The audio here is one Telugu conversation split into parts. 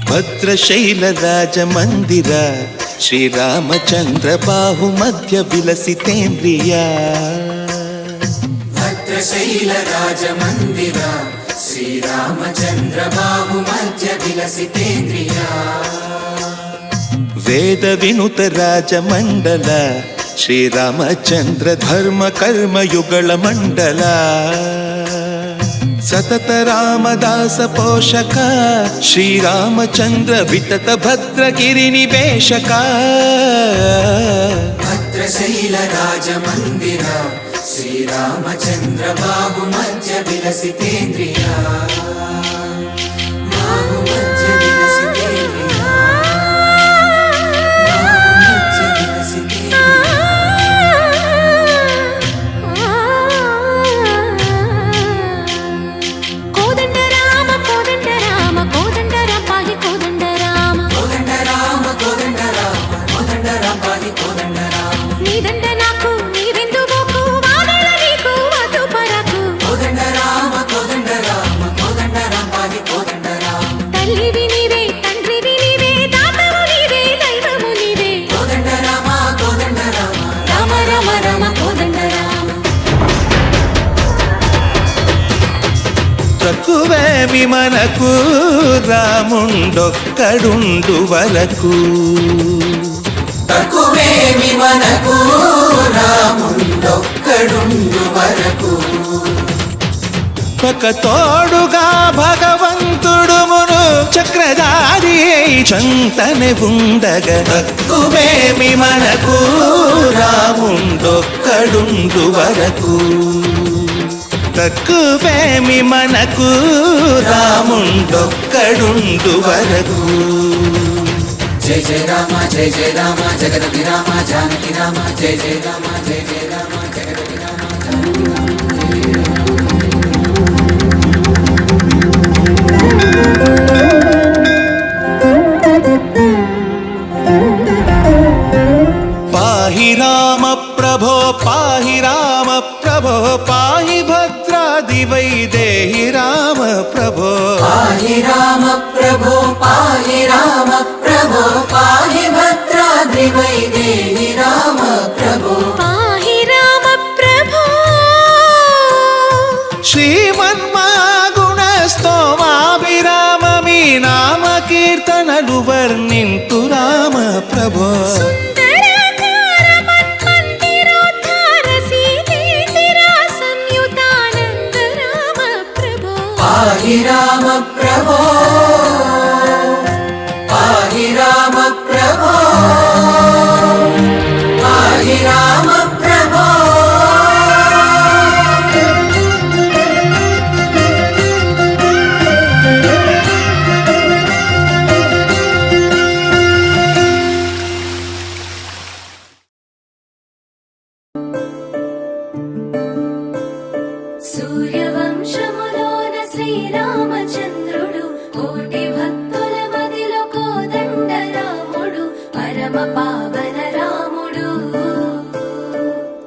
భద్రశైల రాజమందిర శ్రీరామచంద్ర బాహు మధ్య విలసితేంద్రియ భద్రశైల రాజమందిర శ్రీరామచంద్ర బాహు మధ్య విలసితేంద్రియ వేద వినుత రాజమండల శ్రీరామచంద్ర ధర్మ కర్మయుగళ మండల సతత రామదాస పోషక శ్రీరామచంద్ర వితత భద్రగిరి నివేశక భద్రశైల రాజమందిర శ్రీరామచంద్ర బాహు మధ్య విలసితేంద్రియ బాహు మధ్య విలసితేంద్రియ తక్కువేమి మనకు రాముండొక్కడుండు వరకు తక్కువేమి మనకు రాముండొక్కడుండు వరకు ఒక తోడుగా భగవంతుడు మును చక్రధారి చంతనే ఉండగా తక్కువేమి మనకు రాముండొక్కడుండు వరకు తక్కువేమి మనకు రాముండొక్కడుండు వరకు జయ జయ రామ జయ జయ రామ జగదపి రామ జానకి రామ జయ జయ రామ జయ జయ రామ జగదపి రామ జానకి రామ పాహి రామ ప్రభో పాహి రామ ప్రభో పాహి భద్రాది వైదేహి రామ ప్రభో పాహి రామ ప్రభో పాహి రామ ప్రభో పాహి భద్రాద్రి వైదేహి రామ ప్రభో పాహి రామ ప్రభో శ్రీమన్మగుణ స్తోమాభిరామ మీ నామ కీర్తనలు వర్ణింతు రామ ప్రభో పాహి రామ ప్రభో పాహి రామ ప్రభో పాహి రామ ప్రభో సూర్యవంశములోన శ్రీరామచంద్రుడు కోటి భక్తుల మదిలో కోదండ రాముడు పరమ పావన రాముడు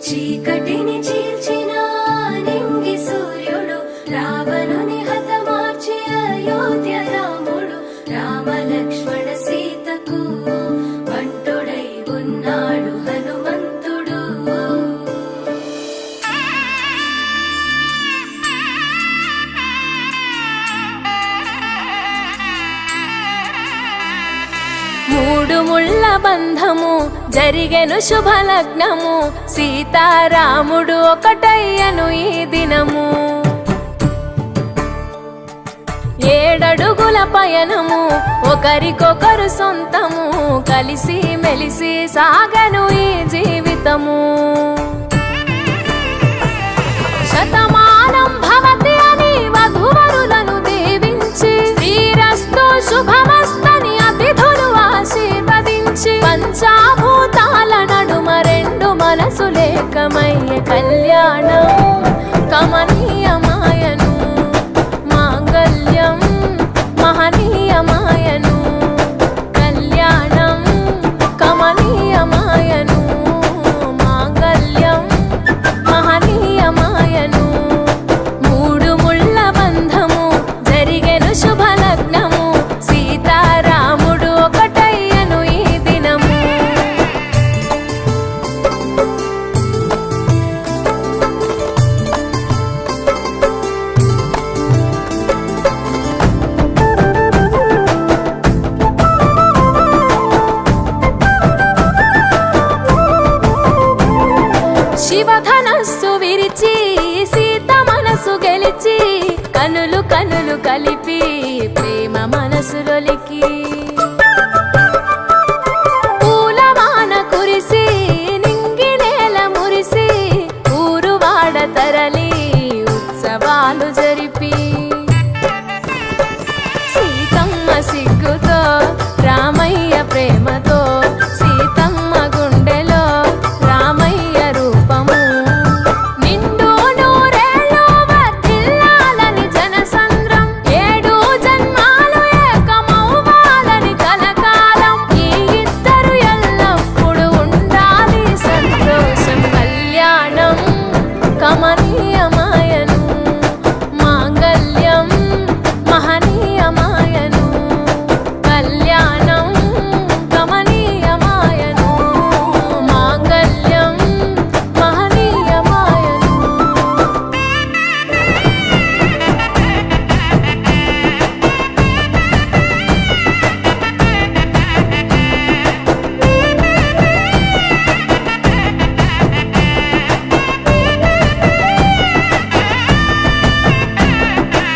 చీకటిని చీల్చిన నింగి సూర్యుడు రావణుని హతమార్చి అయోధ్య రాముడు రామ లక్ష్మణ సీతకు బంటుడై ఉన్నాడు హనుమంతుడు మూడు ముళ్ళ బంధము జరిగెను శుభలగ్నము సీతారాముడు ఒకటయ్యను ఈ దినము ఏడడుగుల పయనము ఒకరికొకరు సొంతము కలిసి మెలిసి సాగను ఈ జీవితము శతమానం భవతి అని వధువరులను దీవించి శ్రీరస్తు శుభమస్తని అతిథులు ఆశీర్వదించి పంచాభూతాల నడుమ రెండు మనసులేకమయ్య కళ్యాణం కమనీయమాయను మాంగళ్యం మహనీయమాయను కళ్యాణం కమనీయమాయను మాంగళ్యం శివధనస్సు విరిచి సీత మనసు గెలిచి కనులు కనులు కలిపి ప్రేమ మనసులొలికి పూలవాన కురిసి నింగి నేల మురిసి ఊరువాడ తరలి ఉత్సవాలు జరిపి సీతమ్మ సిగ్గుతో రామయ్య ప్రేమతో సీతమ్మ గుండెలో రామయ్య రూపము నిండు నూరేళ్ళు వర్ధిల్లాలని జనసంద్రం 7 జన్మాలు ఏకమవ్వాలని కలకాలం ఈ ఇద్దరు ఎల్లప్పుడూ ఉండాలి సంతోషం కళ్యాణం కమనీయమాయను మాంగళ్యం మహనీయమాయను కళ్యాణం కమనీయమాయను మాంగళ్యం మహనీయమాయను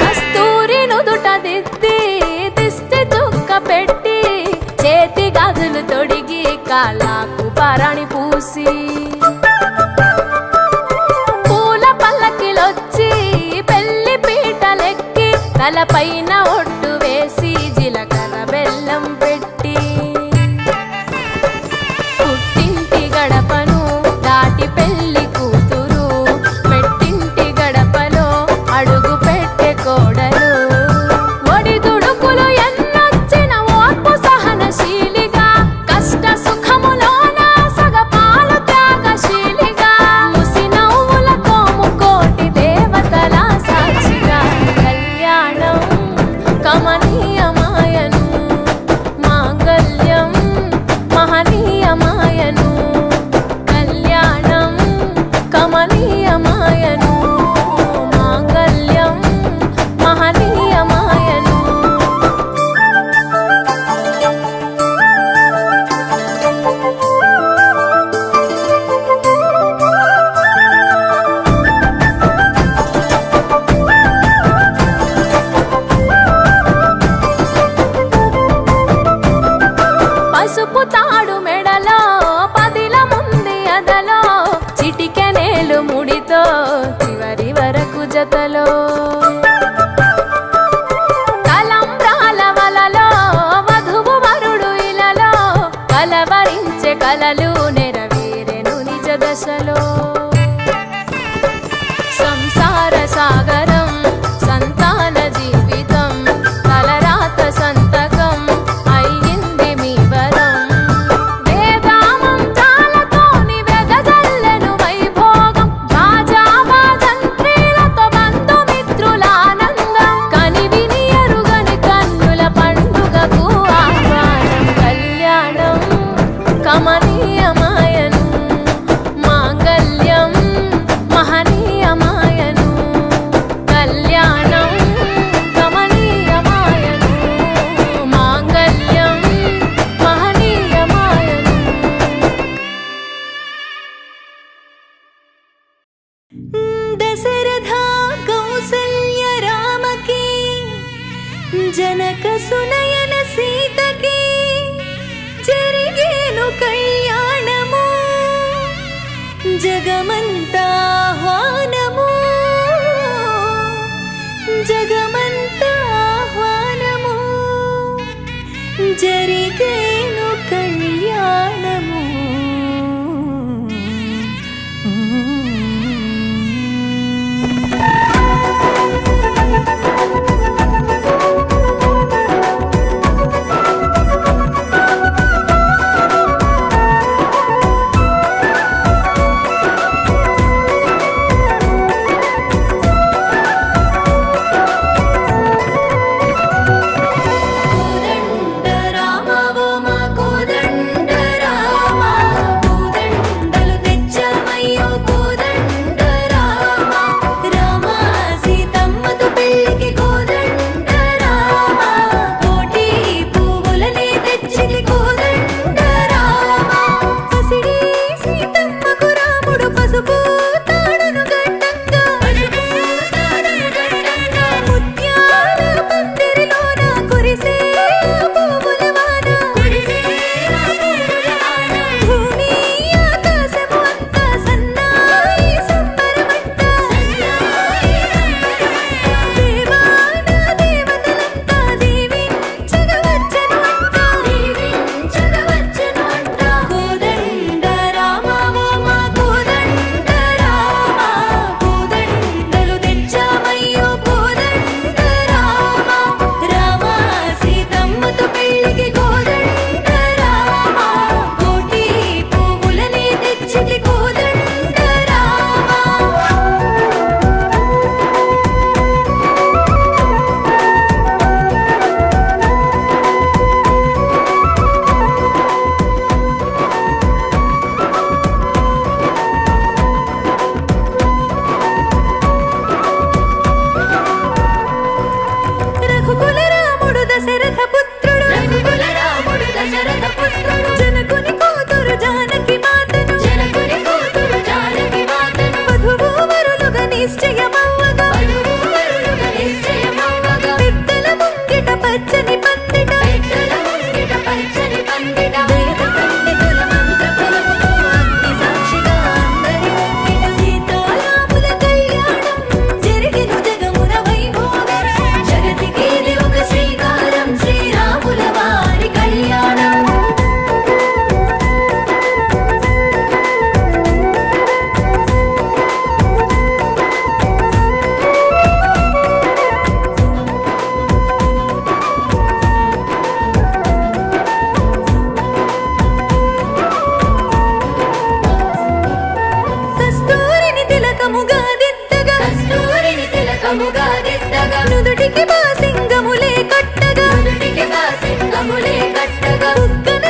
కస్తూరి నుదుట దిద్ది దిష్టి చుక్క పెట్టి చేతి గాజులు తొడిగి కాళ్ళకు పారాణి పూసి పూల పల్లకిలొచ్చి పెళ్లి పీటలెక్కి తలపైన ఒట్టు వేసి జీలకర్ర బెల్లం పెట్టి పుట్టింటి గడపను దాటి పెళ్లి కూతురు పెట్టింటి గడపలో అడుగు పెట్టే కోడలు ఒడిదుడుకులు ఎన్నొచ్చిన ఓర్పు సహనశీలిగా కష్ట సుఖములోన సగపాలు త్యాగశీలిగా ముసి నవ్వులతో ముకోటి దేవతల సాక్షిగా కళ్యాణం కమనీయమాయను మాంగళ్యం మహనీయమాయను కళ్యాణం కమనీయమాయను మాంగళ్యం మహనీయమాయను పసుపు తాడు మెడలో పదిల ముంది అదలో చిటికెనేలు ముడితో చివరి వరకు జతలో తలంబ్రాల వలలో వధువు వరుడు ఇలలో కలవరించే కలలు నెరవేరెను నిజ దశలో సంసార సాగరం సంతాన జీవితం తలరాత సంతకం అయ్యింది మీ వరం వేదామంతాలతోని వెదజల్లెను వైభోగం బాజావాజంత్రీలతో బంధుమిత్రుల ఆనందం కనివిని ఎరుగని కన్నుల పండుగకు ఆహ్వానం కళ్యాణం కమనీయమాయను మాంగళ్యం మహనీయమాయను కళ్యాణం కమనీయమాయను మాంగళ్యం మహనీయమాయను దశరథ కౌసల్య రామకి జనక సునయన సీతకి జరిగేను కళ్యాణము జగమంతా ఆహ్వానము జగమంతా ఆహ్వానము జరిగేను కళ్యాణము నిశ్చయమవ్వగా పెద్దల ముంగిట పచ్చని పందిట వేద పండితుల మంత్రఫలముతో అగ్ని సాక్షిగా అందరి ముంగిట సీతారాముల కళ్యాణం జరిగెను జగమున వైభోగం జగతికేలి ఒక శ్రీకారం శ్రీరాముల వారి కళ్యాణం కస్తూరిని తిలకముగా దిద్దగా నుదుటికి బాసింగములే కట్టగా బుగ్గన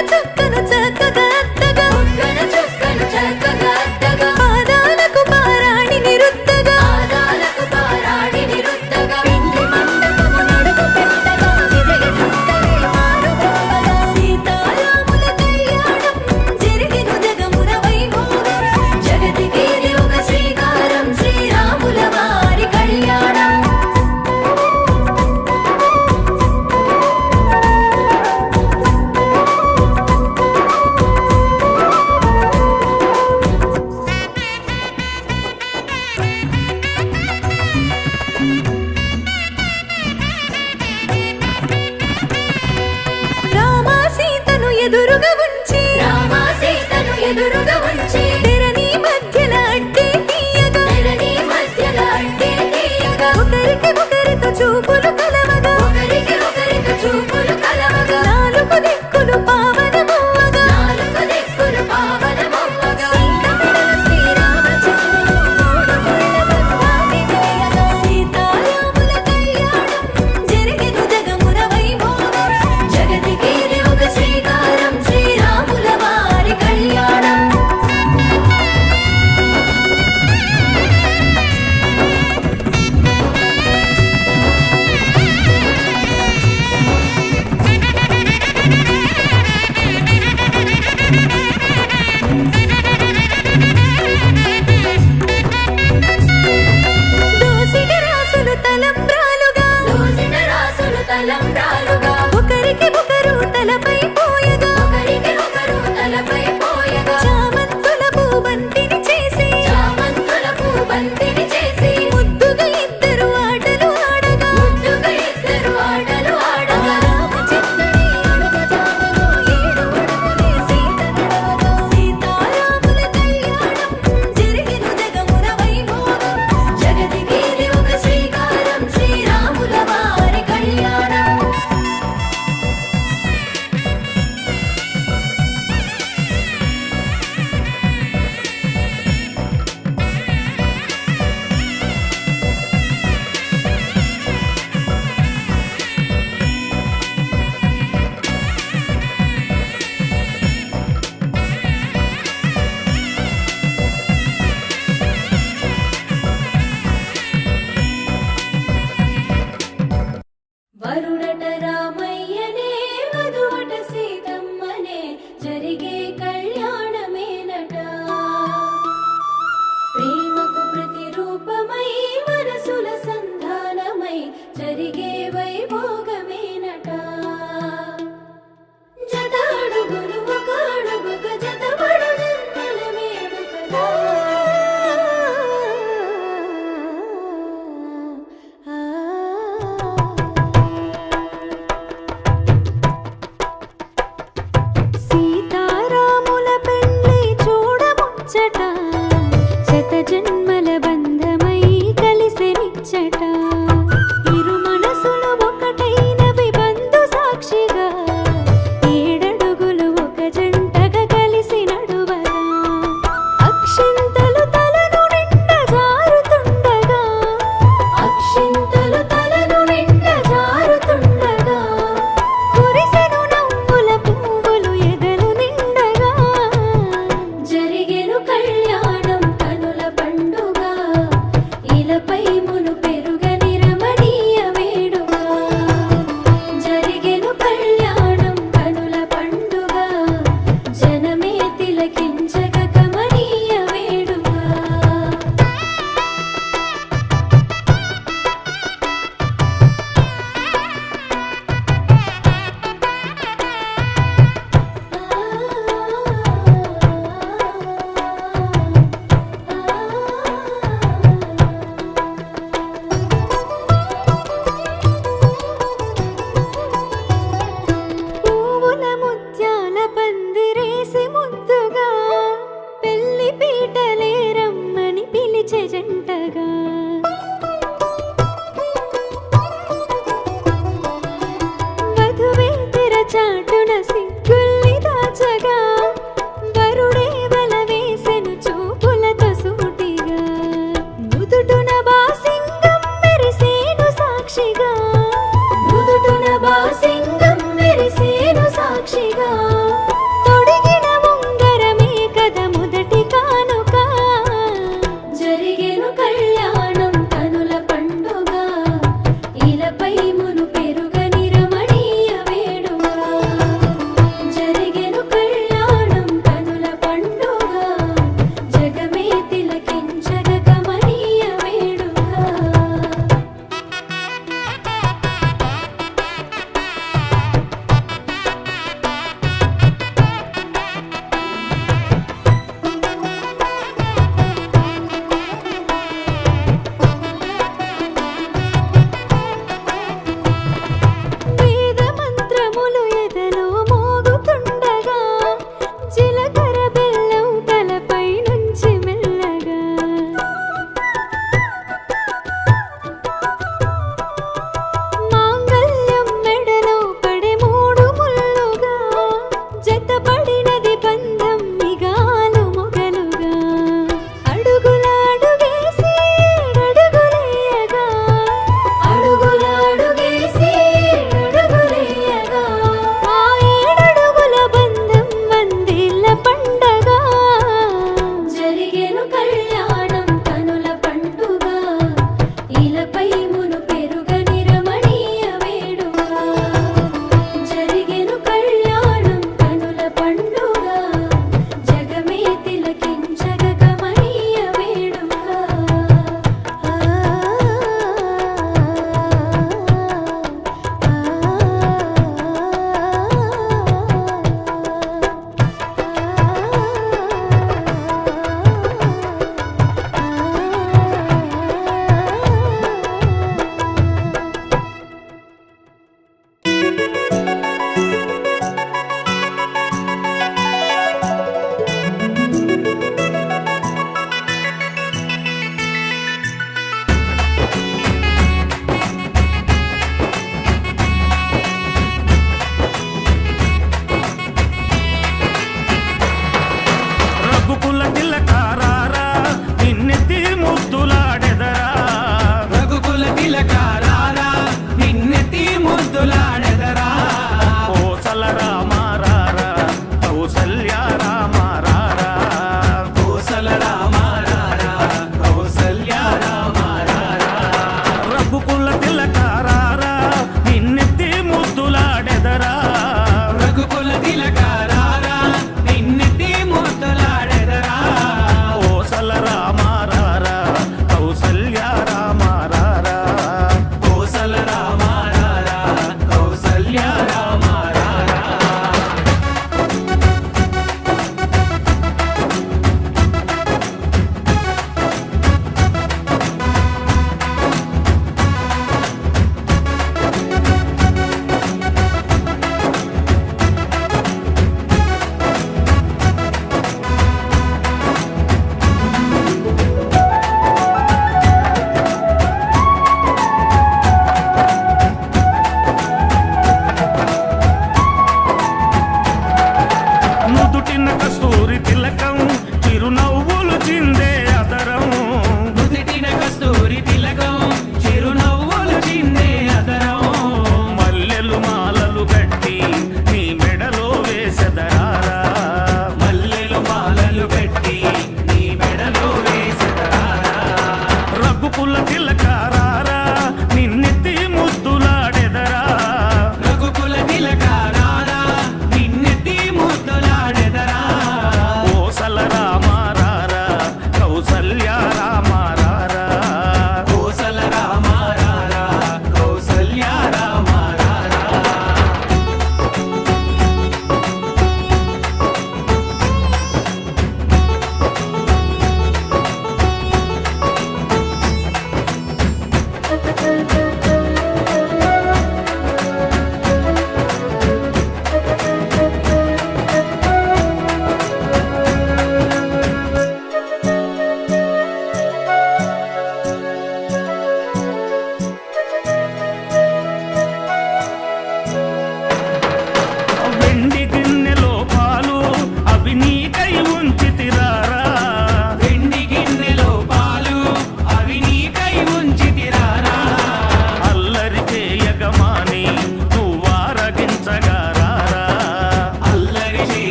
చుక్కను చక్కగా అద్దగా పాదాలకు పారాణిని రుద్దగా పిండి మండపము నడుము పెట్టగా విజయదుంగలే మారుమోగగా సీతారాముల కళ్యాణం జరిగెను జగమున వైభోగం జగతికేలి ఒక శ్రీకారం శ్రీరాముల వారి కళ్యాణం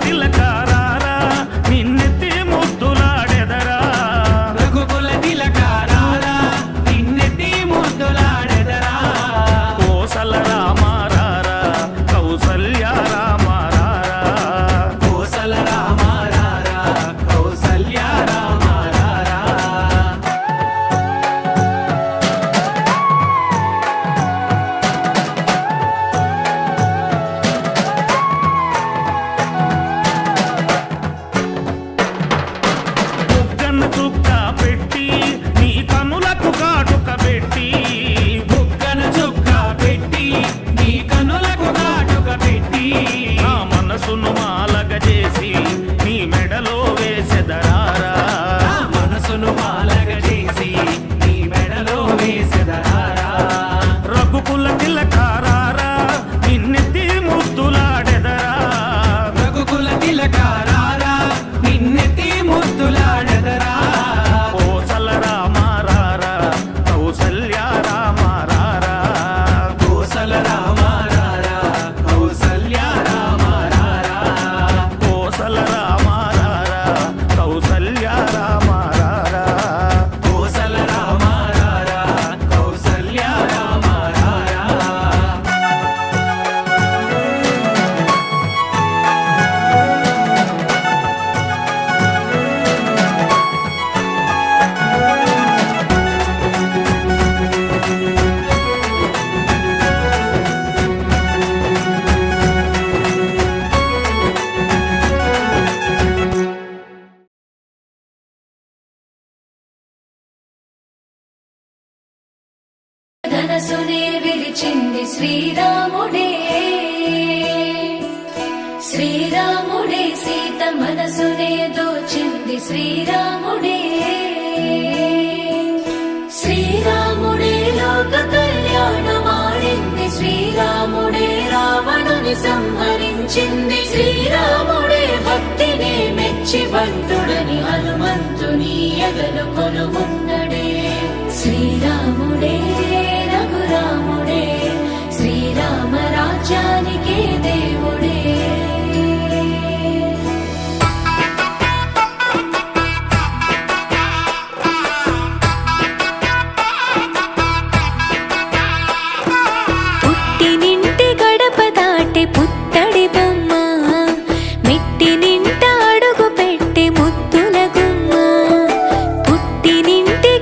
తిలకారారా నిన్నెత్తి ముద్దులాడెదరా రఘుకుల తిలకారారా నిన్నెత్తి ముద్దులాడెదరా కోసల రామారారా కౌసల్య రామారారా కోసల రామారారా కౌసల్య రామారారా బుగ్గన చుక్క పెట్టి నీ కనులకు కాటుక పెట్టి బుగ్గన చుక్క పెట్టి నీ కనులకు కాటుక పెట్టి నా మనసును మాలగ చేసి నీ మెడలో వేసెదరారా నా మనసును మాలగ చేసి నీ మెడలో వేసెదరారా రఘుకుల తిలకారారా నిన్నెత్తి ముద్దులాడెదరా రఘుకుల తిలకారారా నిన్నెత్తి ముద్దులాడెదరా కోసల రామారారా కౌసల్య రామారారా కోసల రామారారా కౌసల్య రామారారా కోసల రామారారా కౌసల్య రామారారా కోసల రామారారా కౌసల్య రామారారా ధనసునే విరిచింది శ్రీరాముడే శ్రీరాముడే సీత మనసునే దోచింది శ్రీరాముడే శ్రీరాముడే లోక కళ్యాణమాడింది శ్రీరాముడే రావణుని సంహరించింది శ్రీరాముడే భక్తిని మెచ్చి బంటుడని హనుమంతుని ఎగలు కొలువున్నడే శ్రీరాముడే రఘురాముడే శ్రీరామ రాజ్యానికే దేవుడే పుట్టినింటి గడప దాటి పుత్తడి బొమ్మ మెట్టినింట అడుగు పెట్టి ముద్దుల గుమ్మ పుట్టినింటి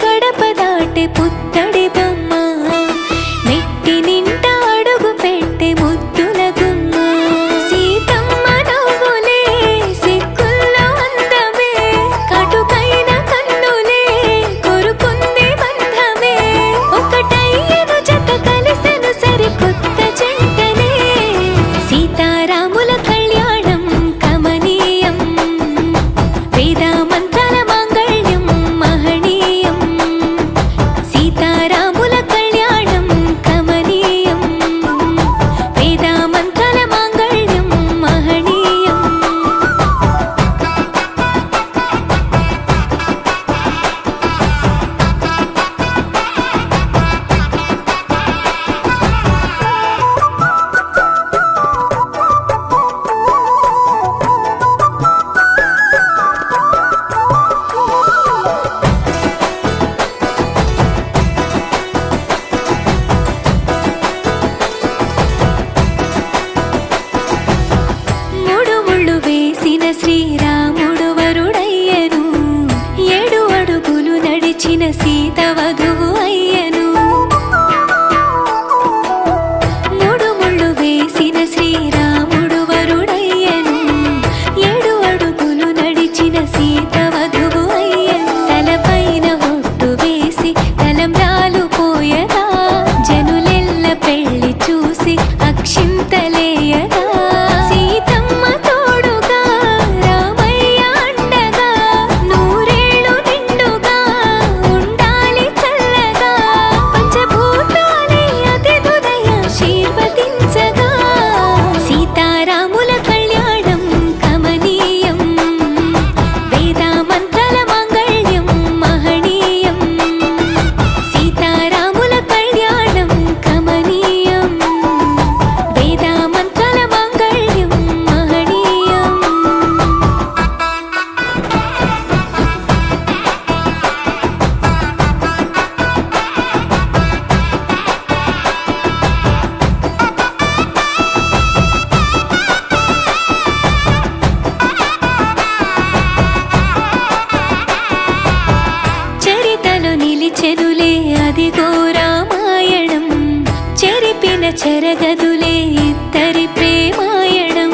చెరగదులే ఇద్దరి ప్రేమాయణం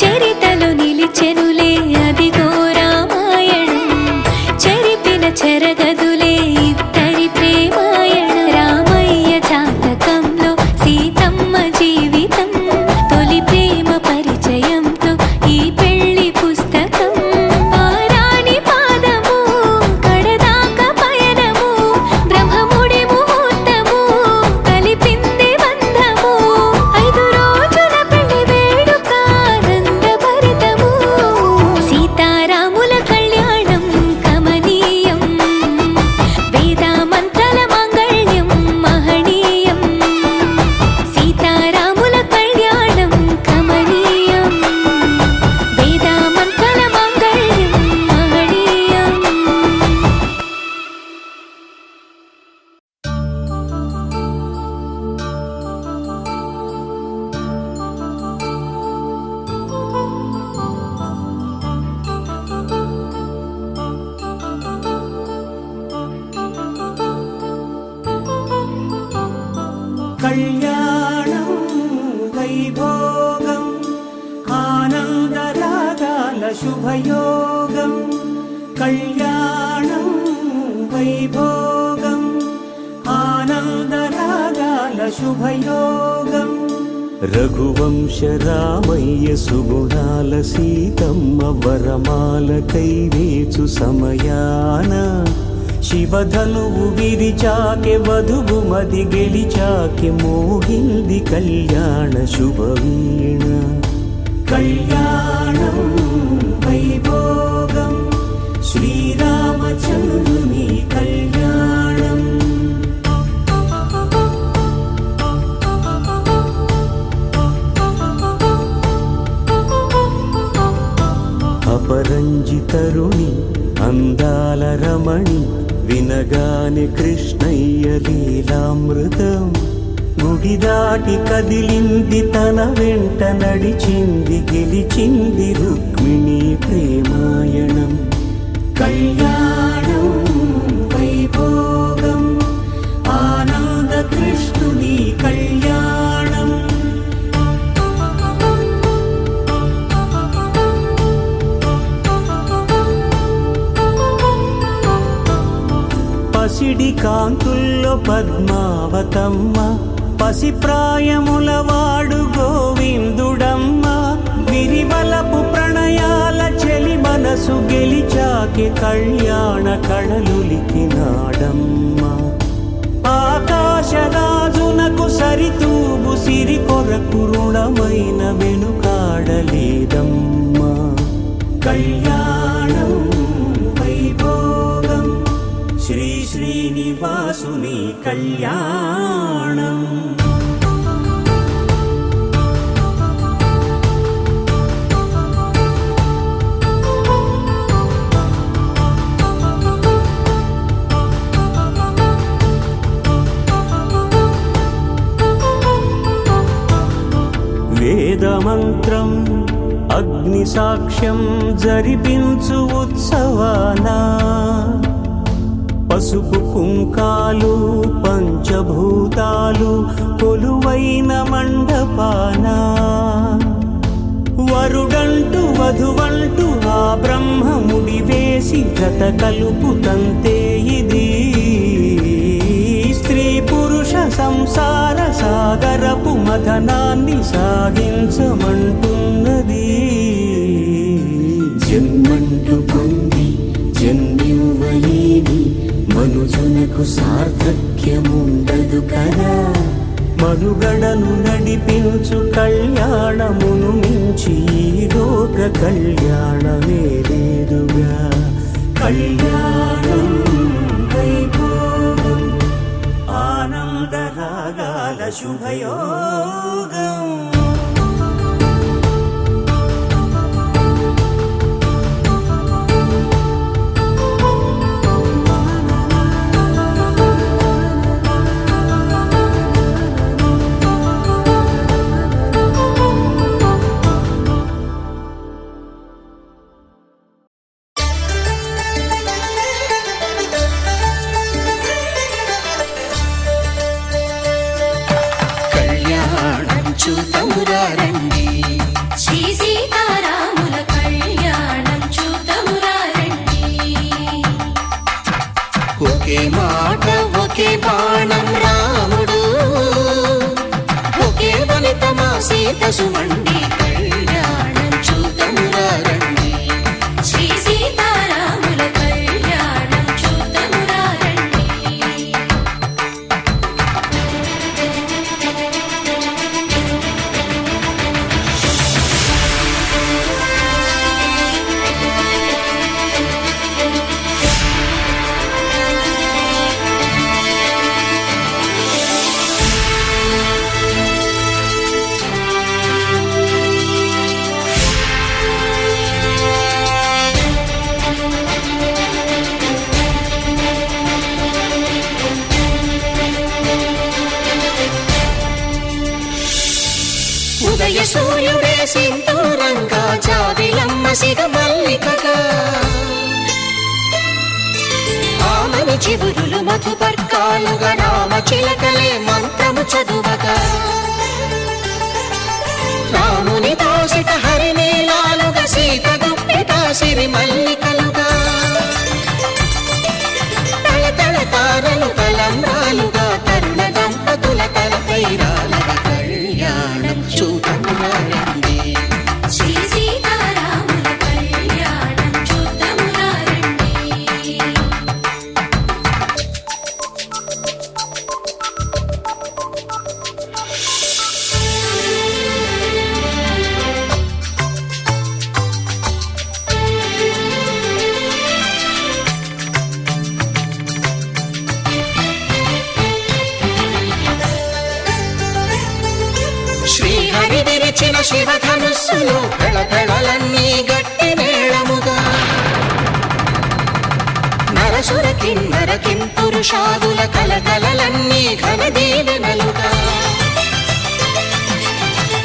చరితలో నిలిచెనులే అదిగో రామాయణం చెరిపిన చెరగదులే ఇద్దరి ప్రేమాయణ రామయ్య జాతకంలో సీతమ్మ జీవితం తొలి ప్రేమ పరిచయంతో ఈ పెళ్లి పుస్తకం ఆరాని పాదము కడదాకా పయనము బ్రహ్మముడి ముహూర్తము కలిపింది బంధము 5 రోజుల పెళ్లి వేడుక ఆనందభరితము సీతారాముల కళ్యాణం కమనీయం వేదామంతల మాంగళ్యం మహనీయం సీతారాముల కళ్యాణం కమనీయం వేదామంతల మాంగళ్యం మహనీయం కళ్యాణం వైభోగం ఆనందరాగాల శుభయోగం కళ్యాణం వైభోగం ఆనందరాగాల శుభయోగం రఘువంశ రామయ్య సుగుణాల సీతమ్మ వరమాల కైవేచు సమయాన శివధనువు విరిచాకె వధువు మది గెలిచాకె మోగింది కళ్యాణ శుభవీణ కళ్యాణం వైభోగం శ్రీరామచంద్రుని కళ్యాణం అపరంజి తరుణి అందాల రమణి వినగానే కృష్ణయ్య లీలామృతం గుడి దాటి కదిలింది తన వెంట నడిచింది గెలిచింది రుక్మిణి ప్రేమాయణం కళ్యాణం వైభోగం ఆనంద కృష్ణుని కళ్యాణం పసిడి కాంతుల్లో పద్మావతమ్మ పసిప్రాయముల వాడు గోవిందుడమ్మ విరివలపు ప్రణయాల చెలి మనసు గెలిచాకి కళ్యాణ కళలులికినాడమ్మ ఆకాశరాజునకు సరితూబు సిరి కొరకు రుణమైన వెనుకాడలేదమ్మా కళ్యాణం వైభోగం శ్రీ శ్రీనివాసుని కళ్యాణం వేదమంత్రం అగ్ని సాక్ష్యం జరిపించు ఉత్సవానా పసుపు కుంకాలు పంచభూతాలు కొలువైన మండపాన వరుడంటూ వధువంటూ ఆ బ్రహ్మముడి వేసి జత కలుపుతంతే ఇది స్త్రీ పురుష సంసార సాగరపు మథనాన్ని సాగించమంటున్నది జన్మంటూ పొంది జన్మివ్వలేని మనుజునకు సార్థక్యముండదు కదా మనుగడను నడిపించు కళ్యాణమును మించి ఈ లోక కళ్యాణమే లేదుగా కళ్యాణం వైభోగం ఆనందరాగాల శుభయోగం ఒకే బాణం రాముడు, ఒకే వనిత మా సీత సుమండి, కళ్యాణం చూతమురా రండి. శ్రీ సీతారాముల కళ్యాణం చూద్దామురా రండి. ఉదయ సూర్యుడే సింధూరంగా, జాబిలమ్మ సిగ మల్లికగా, ఆమని చివురులు మధుపర్కాలుగా, రామ చిలకలే మంత్రము చదువగా, రాముని దోసిట హరినీలాలుగా, సీత గుప్పిట సిరి మల్లికలుగా, తళతళ తారలు తలంబ్రాలుగా, తరుణ దంపతుల తలపై రాలగా, కళ్యాణం చూతమురా రండి. శ్రీ సీతారాముల కళ్యాణం చూద్దామురా రండి. శ్రీహరి విరిచిన శివధనుస్సులు, కళకళలన్నీ గట్టి మేళముగా, నరసుర కిన్నర కింపురుషాదుల కలకలలన్నీ ఘన దీవెనలుగా,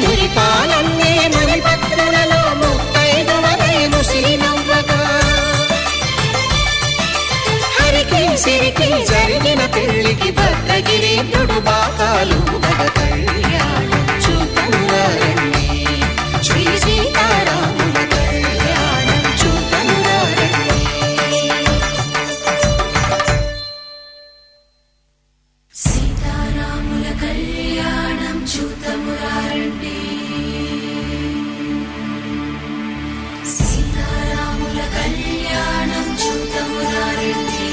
మురిపాలన్నీ మణిపత్రులలో ముత్తైదువలై ముసిరి నవ్వగా, హరికి సిరికి జరిగిన పెళ్లికి భద్రగిరీంద్రుడు బాకాలు గద, కళ్యాణం చూతమురా రండి. శ్రీ సీతారాముల కళ్యాణం చూతమురా రండి. సీతారాముల కళ్యాణం చూద్దామురా రండి. సీతారాముల కళ్యాణం చూద్దామురా రండి.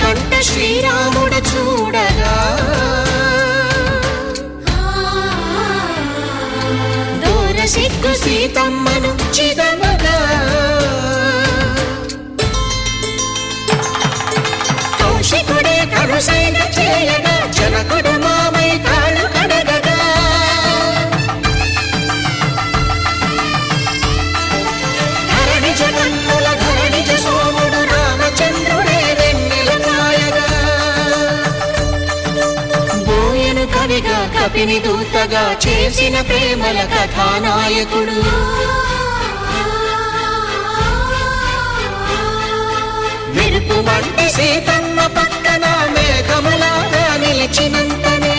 కంట శ్రీరాముడు చూడగా, దూర సిగ్గు సీతమ్మను చిదమగా, కౌశికుడే కరుసైన చేయగా, జనకుడు మామై కాళ్ళు కడగగా, ధరణి జగన్నుల ధరణిజ సోముడు రామచంద్రుడే వెన్నెల కాయగా, బోయను కవిగా కపిని దూతగా చేసిన ప్రేమల కథానాయకుడు, మెరుపు వంటి సీతమ్మ పక్కన మేఘములాగా నిలిచినంతనే,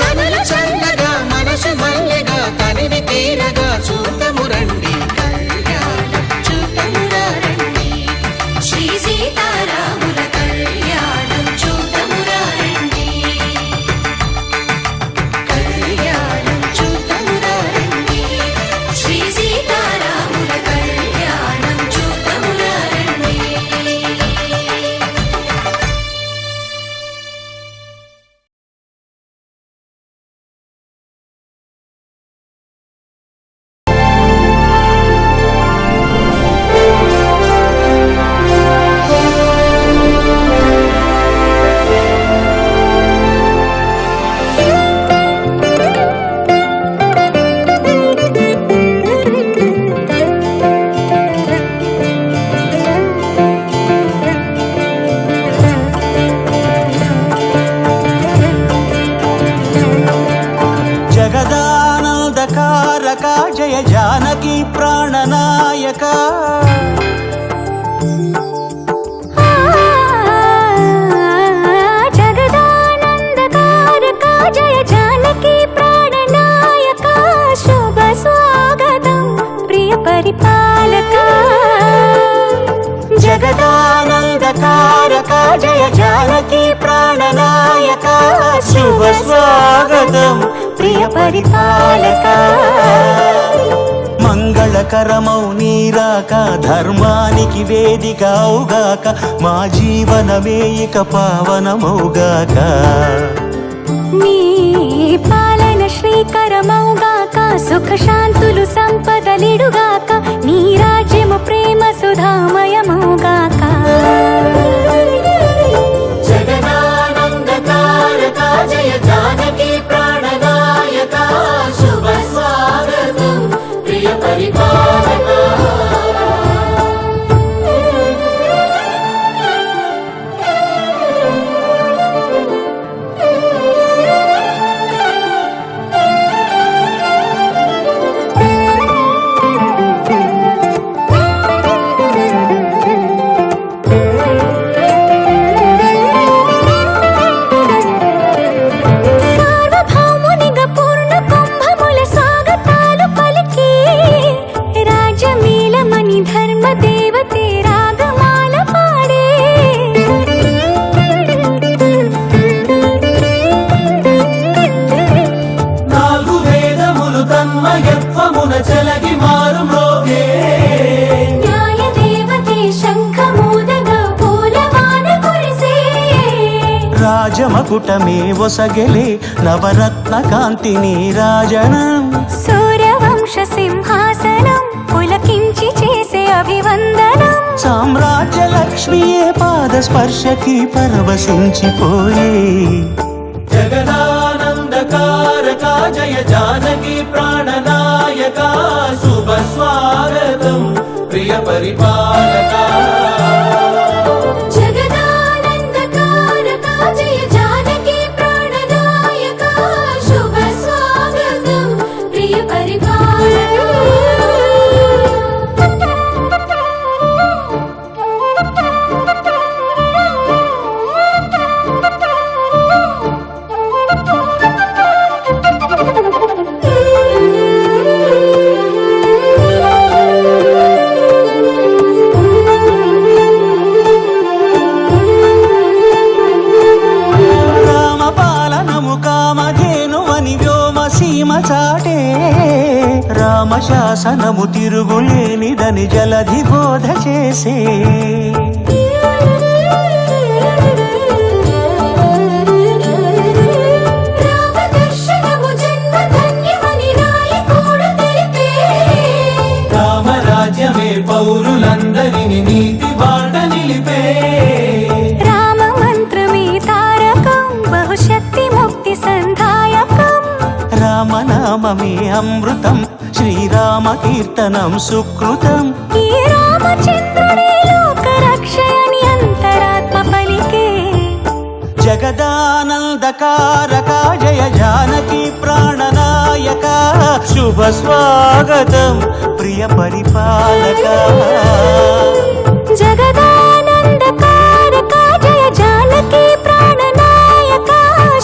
కనులు చల్లగా మనసు మల్లెగా తనివి తీరగా, చూతము రండి కళ్యాణం చూతమురా రండి. శ్రీ సీతారాముల కళ్యాణం చూద్దామురా రండి. కళ్యాణం చూత జగదానందకారక జయ జానకి ప్రాణనాయక జగదానందకారక జయ జానకి ప్రాణనాయక శుభ స్వాగతం ప్రియ పరిపాలక జగదానందకారక జయ జానకి ప్రాణనాయక శుభ స్వాగతం ప్రియ పరిపాలక మంగళకరమౌ నీరాక ధర్మానికి వేదిక అవుగాక మా జీవనమే ఇక పావనమౌగాక నీ పాలన శ్రీకరమౌగాక సుఖ శాంతులు సంపదలిడుగాక నీ రాజ్యము ప్రేమ సుధామయమౌగాక జగదానందకారక జయ జానకి ప్రాణనాయక శుభ స్వాగతం ప్రియ పరిపాలక సార్వభౌమునిగా పూర్ణ కుంభముల స్వాగతాలు పలికి రాజమీలమణి ధర్మ దేవతే రాగమాల పాడే నాలుగు వేదములు తన్మయత్వమున చెలగి మారు మ్రోగే న్యాయ దేవతే శంఖమూదగా పూలవాన కురిసే రాజమకుటమే ఒసగెలే నవరత్న కాంతి నీరాజనం సూర్యవంశ సింహాసనం పులకించి చేసే అభివందనం సామ్రాజ్య లక్ష్మియే పాద స్పర్శకి పరవశించిపోయే జగదానందకారక జయ జానకి ప్రాణనాయక శుభ స్వాగతం ప్రియ పరిపాలక జగదానందకారక జయ జానకి ప్రాణనాయక శుభ స్వాగతం ప్రియ రామపాలనము కామధేనువని వ్యోమ సీమ చాటే రామశాసనము తిరుగులేనిదని జలధి బోధ చేసే రామదర్శనము జన్మ ధన్యమని నాయకుడు తెలిపే రామరాజ్యమే పౌరులందరిని నీతి బాట నిలిపే రామ మంత్రమే తారకం బహుశక్తి ముక్తి సంధాయకం రామనామమే అమృతం శ్రీరామ కీర్తనం సుకృతం ఈ రామచంద్రుడే లోక రక్షయని అంతరాత్మ పలికే జగదానందకారక జయ జానకి ప్రాణనాయక శుభ స్వాగతం ప్రియ పరిపాలక జగదానందకారక జయ జానకి ప్రాణనాయక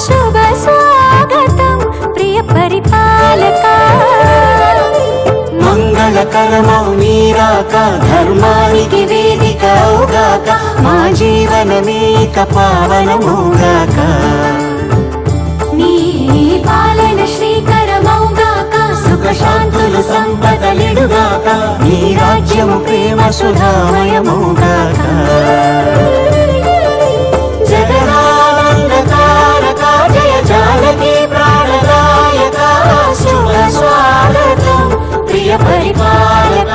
శుభ స్వాగతం ప్రియ పరిపాలక మంగళకరమౌ నీరాక ధర్మానికి వేదిక అవుగాక మా జీవనమే ఇక పావనమౌగాక నీ పాలన శ్రీకరమౌగాక సుఖ శాంతులు సంపదలిడుగాక నీ రాజ్యము ప్రేమ సుధామయమౌగాక జగదానందకారక జయ జానకి ప్రాణనాయక శుభ స్వాగతం ప్రియ పరిపాలక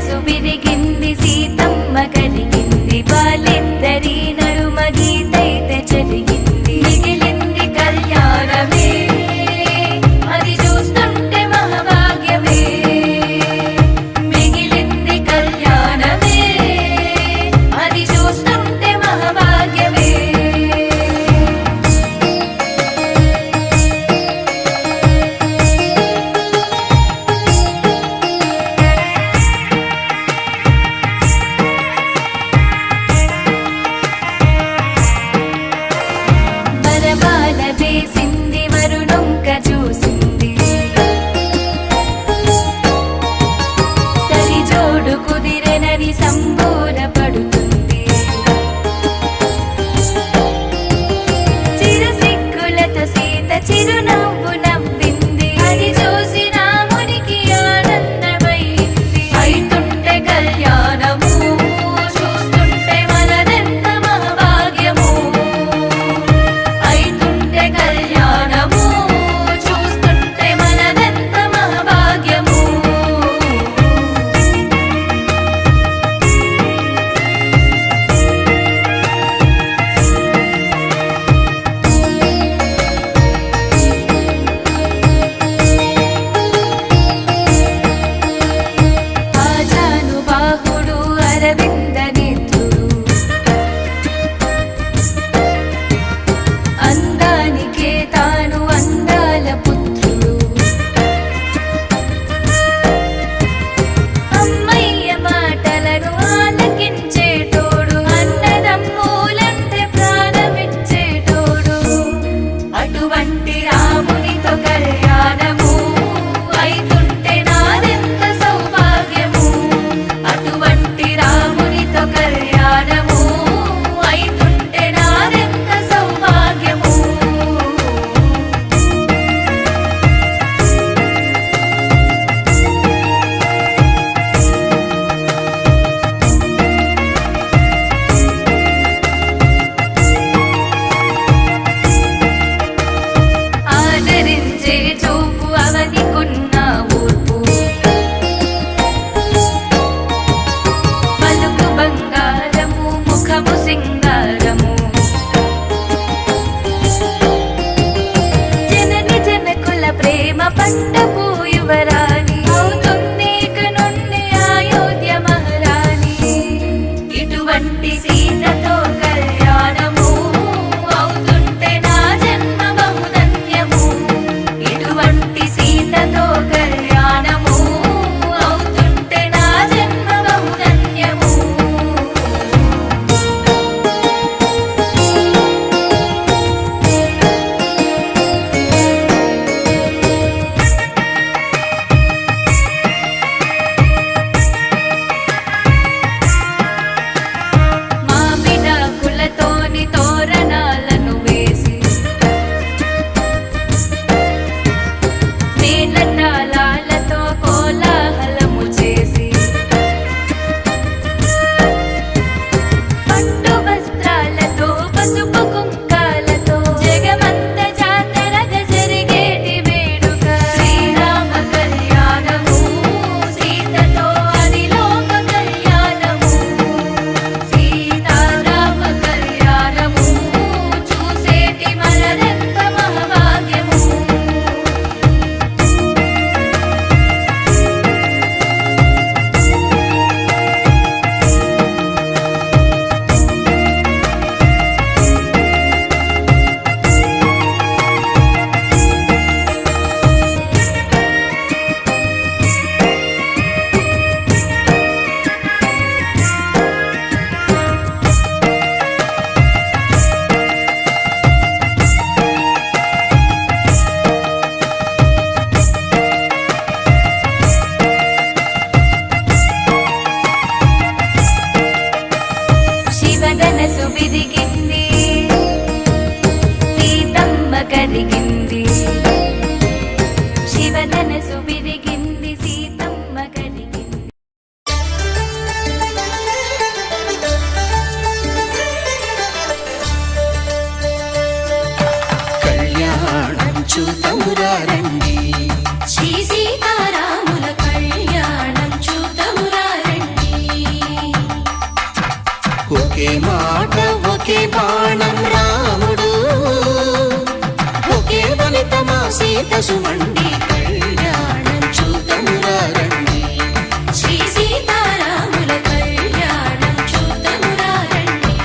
మనసు విరిగింది సీతమ్మ కలిగింది వాళ్ళిద్దరి నడుమ గీతైతే జరిగింది మిగిలింది కళ్యాణమే అది చూస్తుంటే మహాభాగ్యమే మిగిలింది కళ్యాణమే అది చూస్తుంటే మహాభాగ్యమే ఒకే బాణం రాముడు, ఒకే వనిత మా సీత సుమండి కళ్యాణం చూతమురా రండి. శ్రీ సీతారాముల కళ్యాణం చూతమురా రండి.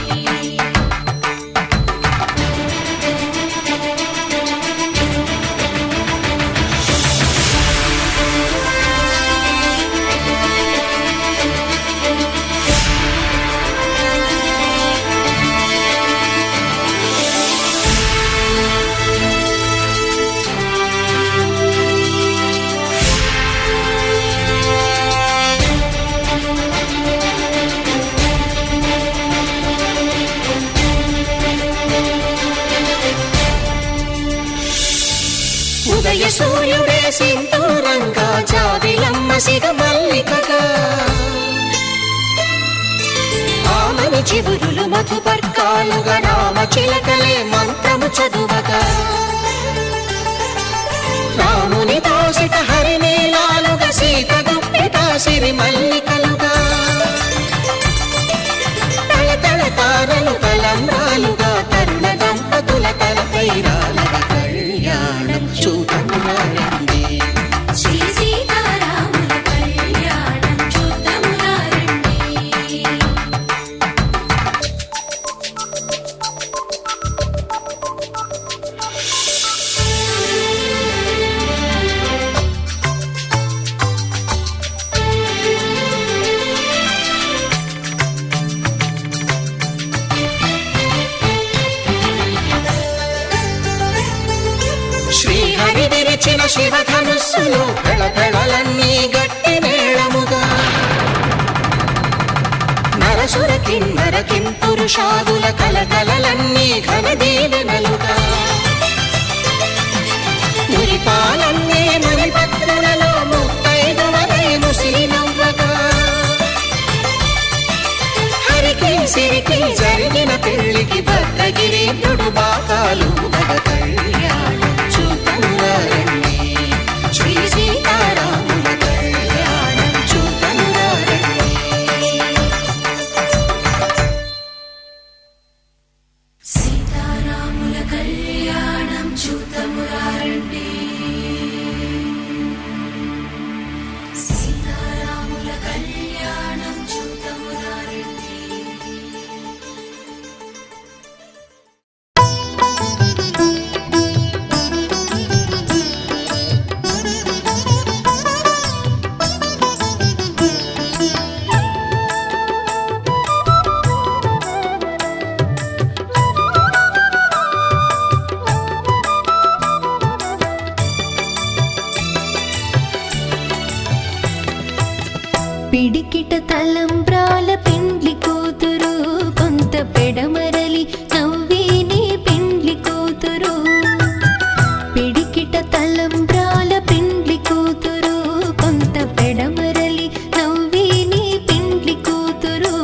ఉదయ సూర్యుడే సింధూరంగా, జాబిలమ్మ సిగ మల్లికగా, ఆమని చివురులు మధుపర్కాలుగా, రామ చిలకలే మంత్రము చదువగా, రాముని దోసిట హరినీలాలుగా, సీత గుప్పిట సిరి మల్లికలుగా, తళతళ తారలు తలంబ్రాలుగా, తరుణ దంపతుల తలపైరాలుగా కళ్యాణం చూతమురా రండి. శ్రీ సీతారాముల కళ్యాణం చూతమురా రండి. శ్రీహరి విరిచిన శివధనుస్సులు పెళపెళలన్నీ గట్టి మేళముగా, నరసుర కిన్నర కింపురుషాదుల కలకలలన్నీ ఘన దీవెనలుగా, మురిపాలన్నీ మురిపత్రులలో ముత్తైదువలై ముసిరి నవ్వగా, హరికి సిరికి జరిగిన పెళ్లికి భద్రగిరీంద్రుడు బాకాలు కళ్యాణం చూతమురా రండి. శ్రీ సీతారాముల కళ్యాణం చూతమురా రండి. సీతారాముల కళ్యాణం చూతమురా రండి. సీతారాముల కళ్యాణం చూతమురా రండి. పిడికిట తలంబ్రాల పెండ్లి కూతురు, కొంత పెడమరలి నవ్విని పెండ్లి కూతురు. పిడికిట తలంబ్రాల పెండ్లి కూతురు, కొంత పెడమరలి నవ్విని పెండ్లి కూతురు.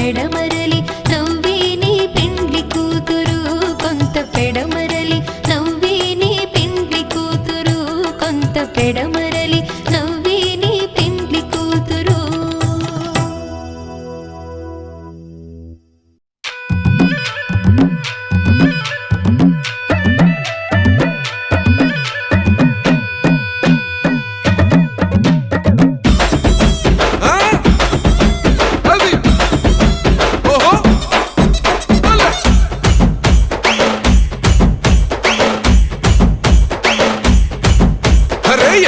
పెడమరలి నవ్వే నీ పెండ్లి కూతురు కొంత పెడమరలి నవ్వే నీ పెండ్లి కూతురు కొంత పెడమరలి నవ్వే నీ పెండ్లి కూతురు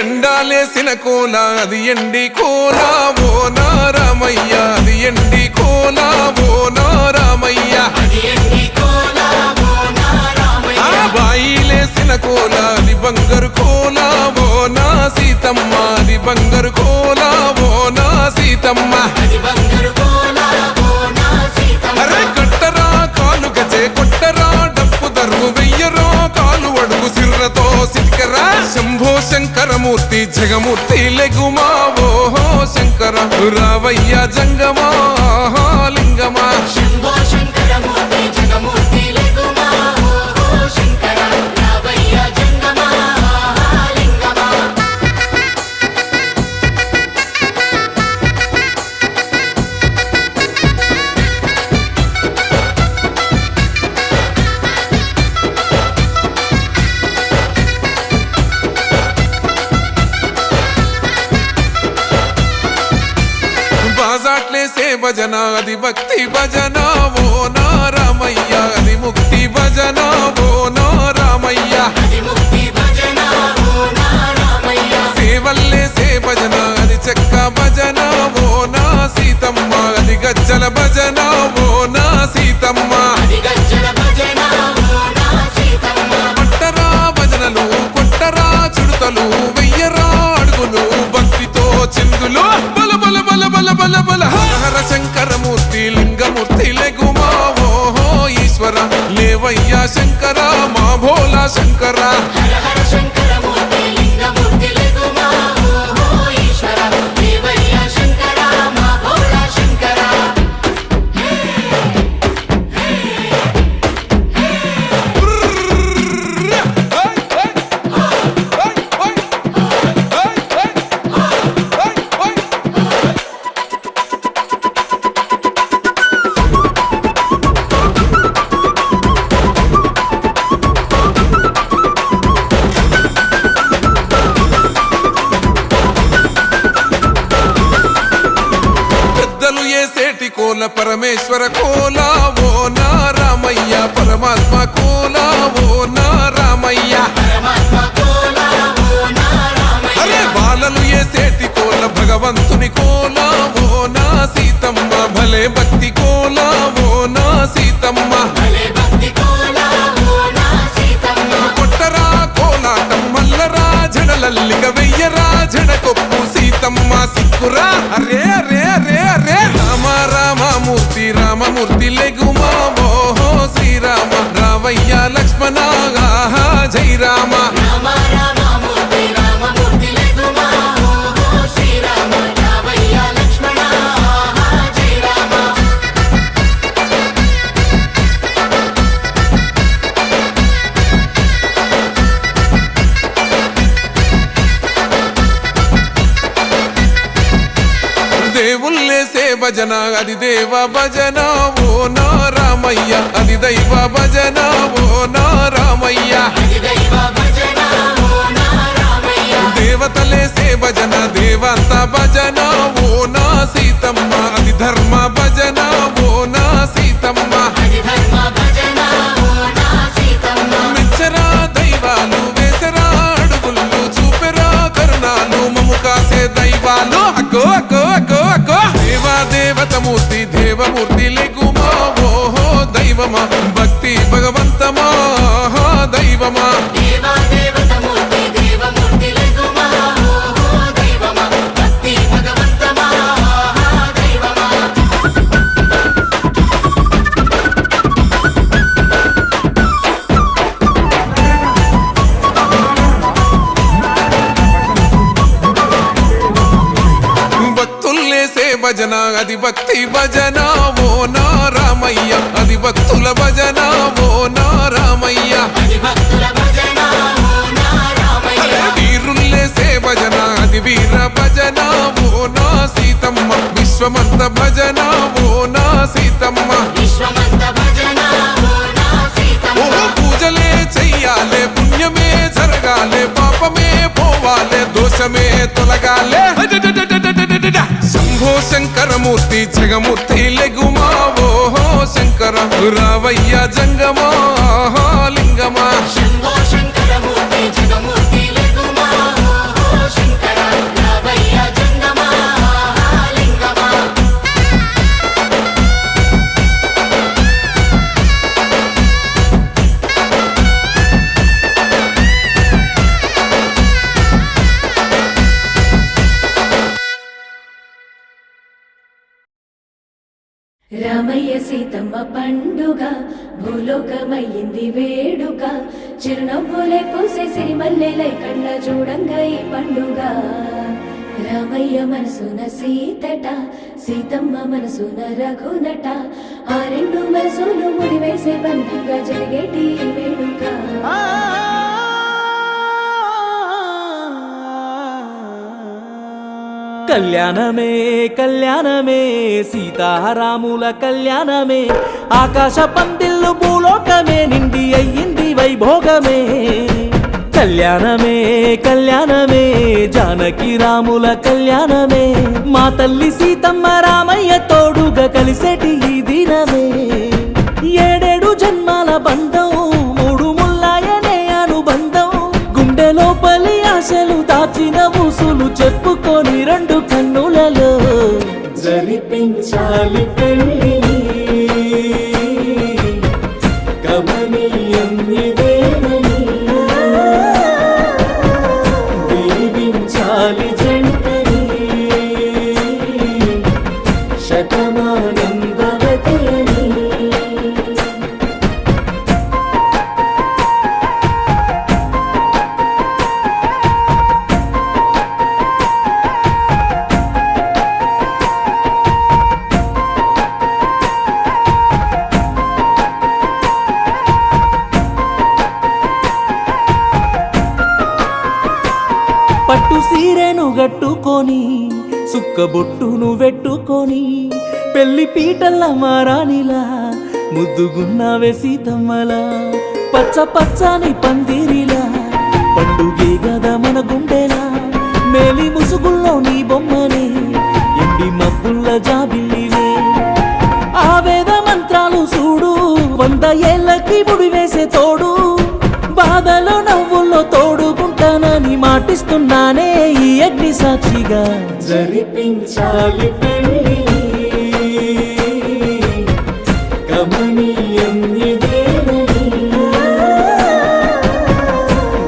ఎండాలేసిన కోల అది ఎండి కోల ఓ నారామయ్య అది ఎండి కోల ఓ నారామయ్య బాయిలేసిన కోల అది బంగారు కోల ఓ నా సీతమ్మ అది బంగారు కోల ఓ నా సీతమ్మ అరే కట్టరా కాలు గజే కొట్టరా డప్పు దరువు వెయ్యరా కాలు అడుగు సిర్రతో సిటికరా శంభో శంకరమూర్తి జగమూర్తి లెగుమా ఓహో శంకర రావయ్య జంగమా లింగమా శంభో శంకరమూర్తి జగమూర్తి లెగుమా ఓహో శంకర రావయ్య జంగమా లింగమా బాజాట్లేసే భజన అది భక్తి భజన ఓ నారామయ్య అది ముక్తి భజన ఓ నారామయ్య సేవల్లేసే భజన అది చెక్క భజన ఓ నా సీతమ్మ అది గజ్జల భజన ఓ నా సీతమ్మ పట్టరా భజనలు కొట్టరా చుడతలు వెయ్యరా అడుగులు భక్తితో చిందులు బల బల బల బల బల బల హర శంకరమూర్తి లింగమూర్తి లెగుమా ఓహో ఈశ్వర లేవయ్యా శంకర మా భోలా శంకర శంకరమూర్తి లింగమూర్తి లెగుమా ఓహో ఈశ్వర దేవయ్య శంకర మా భోళా శంకర పెద్దలు ఏసేటి కోల పరమేశ్వర కోల ఓ నారామయ్య పరమాత్మ కోల ఓ నారామయ్య అరే బాలలు ఏసేటి కోల భగవంతుని కోల ఓ నా సీతమ్మ భలే భక్తి కోల ఓ నా సీతమ్మ కొట్టరా కోలాటం మల్లరా జడలల్లిక వెయ్యరా జడకొప్పు సీతమ్మ సిక్కురా అరే అరే అరే అరే రామ రామమూర్తి రామమూర్తి లెగుమా ఓహో శ్రీరామ రావయ్య లక్ష్మణ ఆహా జై రామ రామమూర్తి రామమూర్తి లెగుమా ఓహో శ్రీరామ రావయ్య లక్ష్మణ జై రామ దేవుళ్ళేసే భజన అది దేవ భజన ఓ నారామయ్య అది దైవ భజన ఓ నారామయ్య దేవతలేసే భజన దేవంత భజన ఓ నా సీతమ్మ అది ధర్మ భజన ఓ నా సీతమ్మ మెచ్చరా దైవాలు వేసరా అడుగులు చూపెరా కరుణాలు మము కాసే దైవాలు అక్కో అక్కో అక్కో అక్కో దేవా దేవత మూర్తి దేవమూర్తి లెగుమా ఓహో దైవమా భక్తి భగవంతమా దైవమా దేవమూర్తి దేవమూర్తి లెగుమా ఓహో దైవమా భక్తి భగవంతమా వీరుల్లేసే భజన అది భక్తి భజన ఓ నా రామయ్య అది భక్తుల భజన ఓ నా రామయ్య వీరుల్లేసే భజన అది వీర భజన ఓ నా సీతమ్మ విశ్వమంత భజన ఓ నా సీతమ్మ ఓ పూజలే చెయ్యాలే పుణ్యమే జరగాలే పాపమే పోవాలే దోషమే తొలగాలే శంభో శంకరమూర్తి జగమూర్తి లెగుమా ఓహో శంకర రావయ్య జంగమా లింగమా రామయ్య సీతమ్మ పండుగ భూలోకమయ్యింది వేడుక చిరునవ్వులే పూసే సిరిమల్లెలై కళ్ళ చూడంగా ఈ పండుగ రామయ్య మనసున సీతట సీతమ్మ మనసున రఘునట ఆ రెండు మనసులు ముడివేసే బంధంగా జరిగేటి ఈ వేడుక కళ్యాణమే కళ్యాణమే సీతారాముల కళ్యాణమే ఆకాశ పందిళ్ళు భూలోకమే నిండి అయ్యింది వైభోగమే కళ్యాణమే కళ్యాణమే జానకి రాముల కళ్యాణమే మా తల్లి సీతమ్మ రామయ్య తోడుగా కలిసేటి ఈ దినమే ఏడేడు జన్మాల బంధం మూడు ముల్లాయనే అనుబంధం గుండె లోపలి ఆశలు దాచిన ఊసులు చెప్పుకొని రెండు కన్నులలో జరిపించాలి పెళ్ళిని గమనీయం ఇదేనని దీవించాలి జంటని శతమానం భవతి అని పట్టు సీరెను గట్టుకొని సుక్కబొట్టును వెట్టుకొని పెళ్లి పీటల్ల మారానిలా ముద్దుగున్నావే సీతమ్మలా పచ్చ పచ్చని పందిరిలా పండుగే గదా మన గుండెలా మేలి ముసుగుల్లో నీ బొమ్మనే ఎండి మబ్బుల్ల జాబిల్లివే ఆ వేద మంత్రాలు చూడు 100 ఏళ్ళకి ముడివేసే తోడు బాధలో నవ్వుల్లో తోడుకుంటానని మాటిస్తున్నానే ఈ అగ్ని సాక్షిగా జరిపించాలి పెళ్ళి గమనీయం ఇదేనని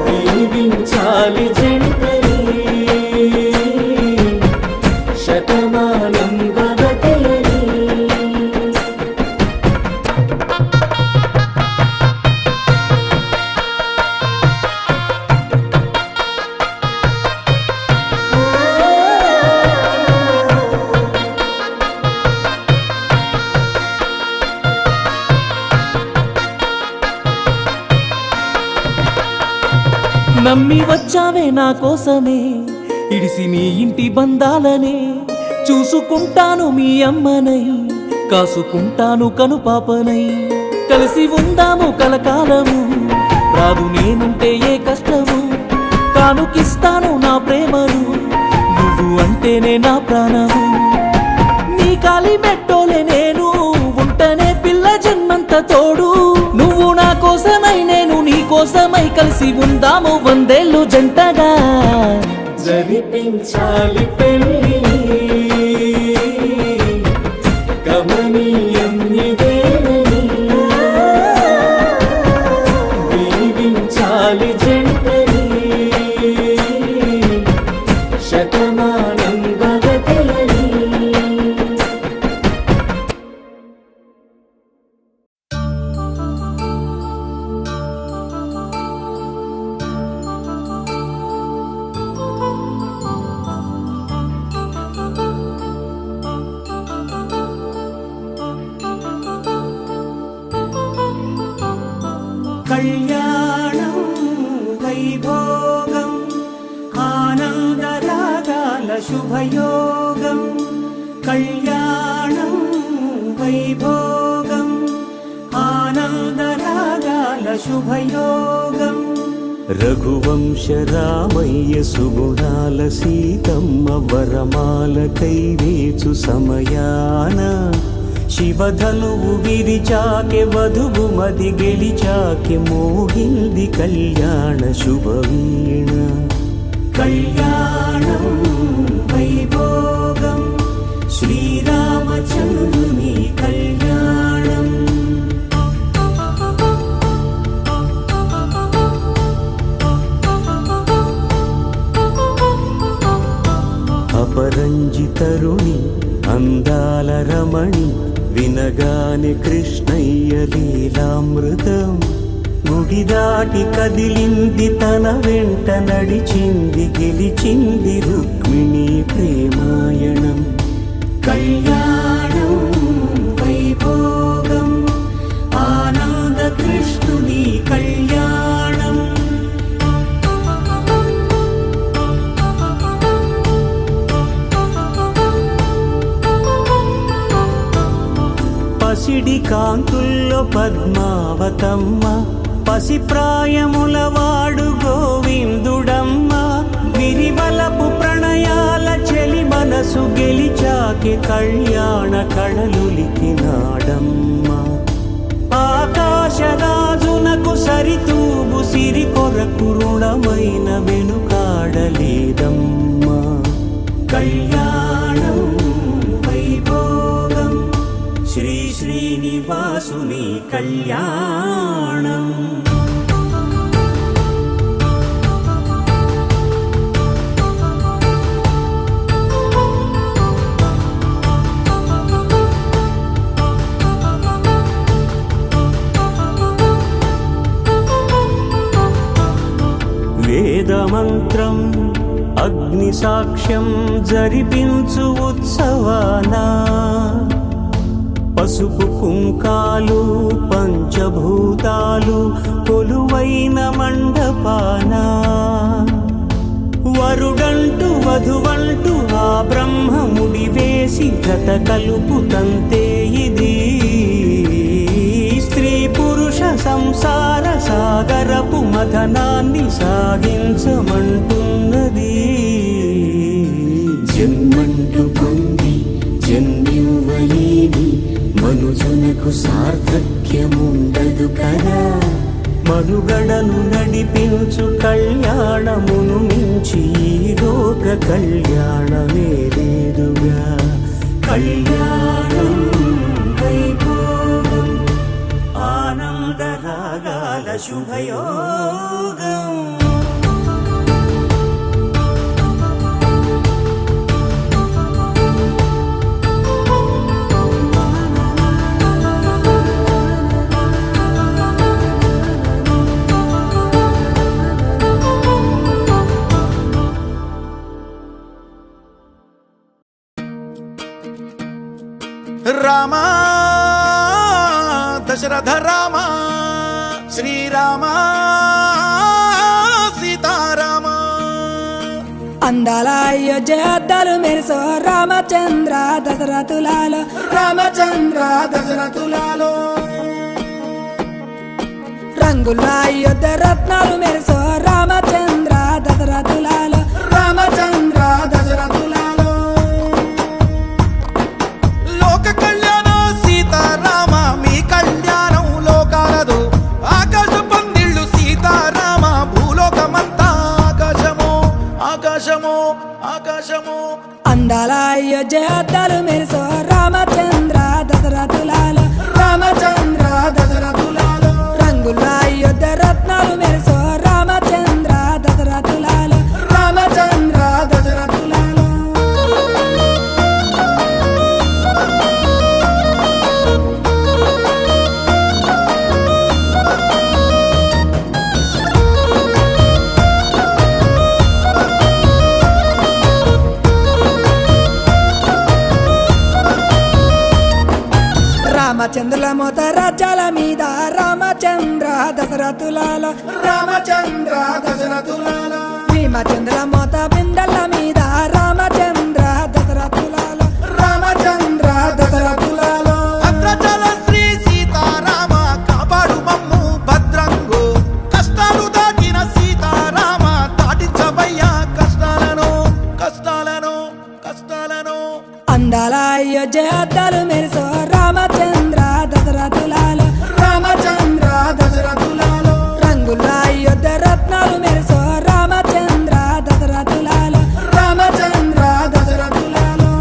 దీవించాలి జంటని శతమానం భవతి అని నమ్మి వచ్చావే నా కోసమే ఇడిసి నీ ఇంటి బంధాలనే చూసుకుంటాను మీ అమ్మనై కాసుకుంటాను కనుపాపనై కలిసి ఉందాము కలకాలము రాదు నేనుంటే ఏ కష్టము కానుకిస్తాను నా ప్రేమను నువ్వు అంటేనే నా ప్రాణము నీ కాలి మెట్టోలే నేను ఉంటనే పిల్ల జన్మంత తోడు నువ్వు నా కోసమై నేను నీ కోసమై కలిసి ఉందాము 100 ఏళ్ళు జంటగా జరిపించాలి పెళ్ళి గమనీయం ఇదేనని దీవించాలి జంటని శతమానం భవతి అని శుభయోగం కళ్యాణం వైభోగం ఆనందరాగాల శుభయోగం రఘువంశ రామయ్య సుగుణాల సీతమ్మ వరమాల కైవేచు సమయాన శివధనువు విరిచాకె వధువు మది గెలిచాకె మోగింది కళ్యాణ శుభవీణ కళ్యాణం వైభోగం శ్రీరామచంద్రుని కళ్యాణం అపరంజి తరుణి అందాల రమణి వినగానే కృష్ణయ్య లీలామృతం గుడి దాటి కదిలింది తన వెంట నడిచింది గెలిచింది రుక్మిణి ప్రేమాయణం కళ్యాణం వైభోగం ఆనంద కృష్ణుని కళ్యాణం పసిడి కాంతుల్లో పద్మావతమ్మ పసిప్రాయముల వాడు గోవిందుడమ్మ విరివలపు ప్రణయాల చెలి మనసు గెలిచాకి కళ్యాణ కళలులికినాడమ్మ ఆకాశరాజునకు సరితూగు సిరి కొరకు రుణమైన వెనుకాడలేదమ్మ కళ్యాణం వైభోగం శ్రీ శ్రీనివాసుని కళ్యాణం వేదమంత్రం అగ్ని సాక్ష్యం జరిపించు ఉత్సవానా పసుపు కుంకాలు పంచభూతాలు కొలువైన మండపాన వరుడంటూ వధువంటూ ఆ బ్రహ్మముడి వేసి గత కలుపు తంతే ఇది స్త్రీ పురుష సంసార సాగరపు మథనాన్ని సాగించమంటున్నది జన్మంటూ పొంది జన్మివ్వలేని మనుజునకు సార్థక్యముండదు కదా మనుగడను నడిపించు కళ్యాణమును మించి ఈ లోక కళ్యాణమే లేదుగా కళ్యాణం వైభోగం ఆనంద రాగాల శుభయోగం రామ దశరథ రామ శ్రీరామ సీతారామ అందాల అయోధ్య అద్దాలు మెరుసో రామచంద్ర దశరథులాలో రామచంద్ర దశరథులాలో రంగుల అయోధ్య రత్నాలు మెరుసో రామచంద్ర దశరథులాలో రామచంద్ర దశరథులాలో లోక కళ్యాణ సీతారామ మీ కళ్యాణం లోకాలదు ఆకాశ పందిళ్ళు సీతారామ భూలోకమంతా ఆకాశమో ఆకాశమో ఆకాశమో అందాల అయోధ్య అద్దాలు మెరుసో రామచంద్ర దశరథులాలో రామచంద్ర దశరథులాలో రంగుల అయోధ్య రత్నాలు మెరుసో రామచంద్ర దశరథులాలో రామచంద్ర దశరథులాలో రామచంద్రుల మోత రాజ్యాల మీద రామచంద్ర దశరథులాలో రామచంద్ర దశరథులాలో భీమచంద్రుల మోత బిందెల మీద రామచంద్ర అయోధ్య అద్దాలు మెరుసో రామచంద్ర దశరథులాలో రామచంద్ర దశరథులాలో రంగుల అయోధ్య రత్నాలు మెరుసో రామచంద్ర దశరథులాలో రామచంద్ర దశరథులాలో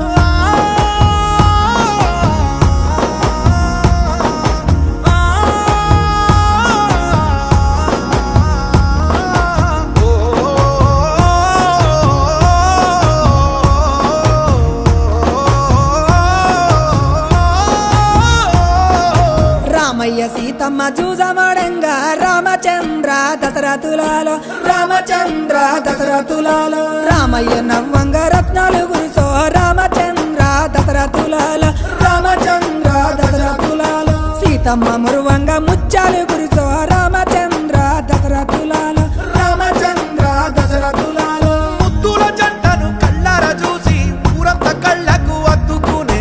రామయ్య సీతమ్మ చూసమడంగా రామచంద్ర దశరథులాలో రామచంద్ర దశరథులాలో రామయ్య నవ్వంగ రత్నాలు గురుసో రామచంద్ర దశరథులాలో రామచంద్ర దశరథులాలో సీతమ్మ మురువంగ ముత్యాలు గురుసో రామచంద్ర దశరథులాలో రామచంద్ర దశరథులాలో ముద్దుల జంటను కళ్ళార చూసి ఊరంత కళ్ళకు అద్దుకునే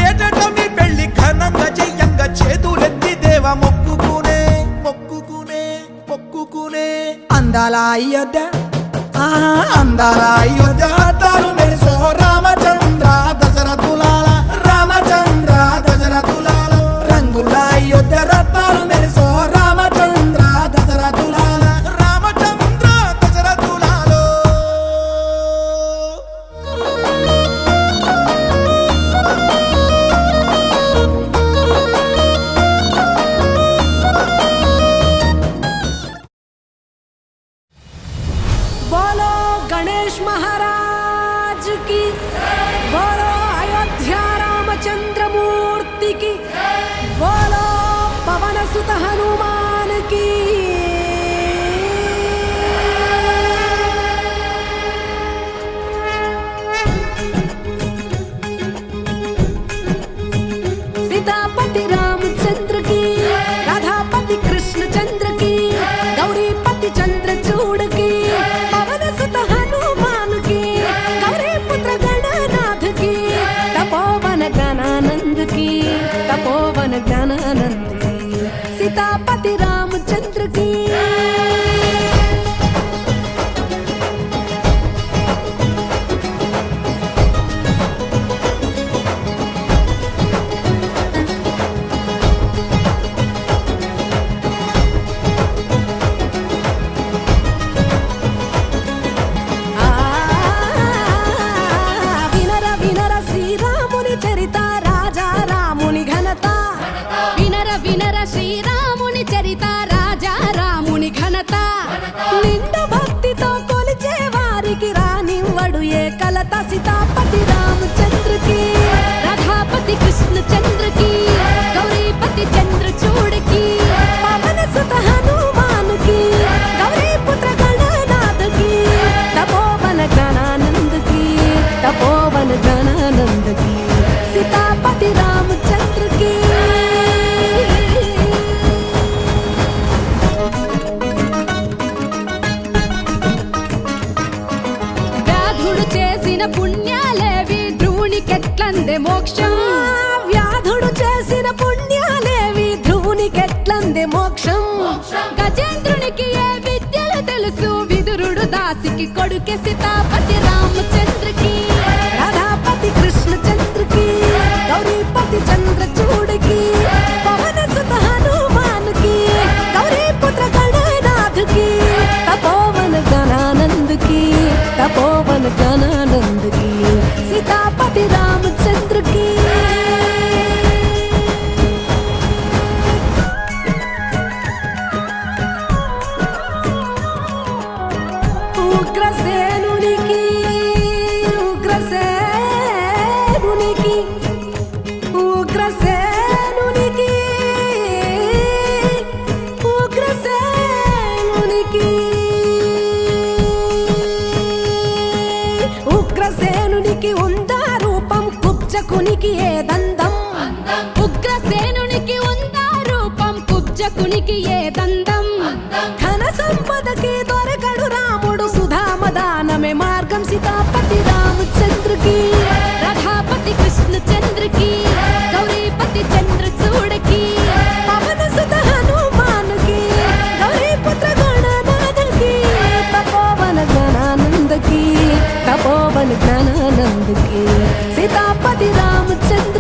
ఏటట మీ పెళ్లి ఘనంగా చెయ్యంగా చేతులెత్తి దేవ మొక్కుకునే మొక్కుకునే మొక్కుకునే అందాల అయోధ్య అందాల అయోధ్య అద్దాలు మెరిసో రామచంద్ర దశరథులాల రామచంద్ర దశరథులాల రంగుల అయోధ్య రత్నాలు మెరుసో రామచంద్ర దశరథులాలో రామచంద్ర దశరథులాలో बोलो गणेश महाराज की बोलो अयोध्या रामचंद्र मूर्ति की बोलो पवन सुत हनुमान की सीतापति रामचंद्र की राधापति कृष्ण चंद्र की गौरीपति चंद्र चूड़ की पवन सुत हनुमान की गौरी पुत्र गणनाथ की तपोवन ज्ञानानंद की तपोवन ज्ञानानंद की सीतापति रामचंद्र की వినర వినర శ్రీరాముని చరిత రాజా రాముని ఘనత వినర వినర శ్రీరాముని చరిత రాజా రాముని ఘనత నిండు భక్తితో కొలిచే వారికి రానివ్వడు ఏ కలత సీతాపతి రామచంద్రకి రాధాపతి కృష్ణ చంద్రకి గౌరీపతి చంద్ర చూడకి పవన సుత హనుమానుకి గౌరీ పుత్ర గణనాథకి तपोवन ज्ञानानंद की तपोवन ज्ञानानंद की सीतापति रामचंद्र की వ్యాధుడు చేసిన పుణ్యాలేవి ధ్రువునికెట్లందే మోక్షం వ్యాధుడు చేసిన పుణ్యాలేవి ధ్రువునికెట్లందే మోక్షం గజేంద్రునికి ఏ విద్యలు తెలుసు విదురుడు దాసికి కొడుకే సీతాపతి రామచంద్రకి రాధాపతి కృష్ణ చంద్రకి గౌరీపతి చంద్ర చూడకి పవన సుత హనుమానుకి గౌరీ పుత్ర గణనాథుకి తపోవన జ్ఞానానందకి తపోవన జ్ఞానానందకి సీతాపతి రామచంద్రకి ఉగ్రసేనునికి ఉగ్రసేనునికి ఉగ్రసేనునికి ఉగ్రసేనునికి ఉగ్రసేనునికి ఉందా రూపం కుబ్జకునికి ఏ దందం ఉగ్రసేనునికి ఉందా రూపం కుబ్జకునికి ఏ దందం ఘన సంపదకి దొరకడు రాముడు సుధామదానమే మార్గం సీతాపతి రామచంద్రకి రాధాపతి కృష్ణ చంద్రకి గౌరీపతి చంద్ర చూడకి పవన సుత హనుమానుకి గౌరీ పుత్ర గణనాథకి తపోవన జ్ఞానానందకి తపోవన జ్ఞానానందకి सीतापति रामचंद्र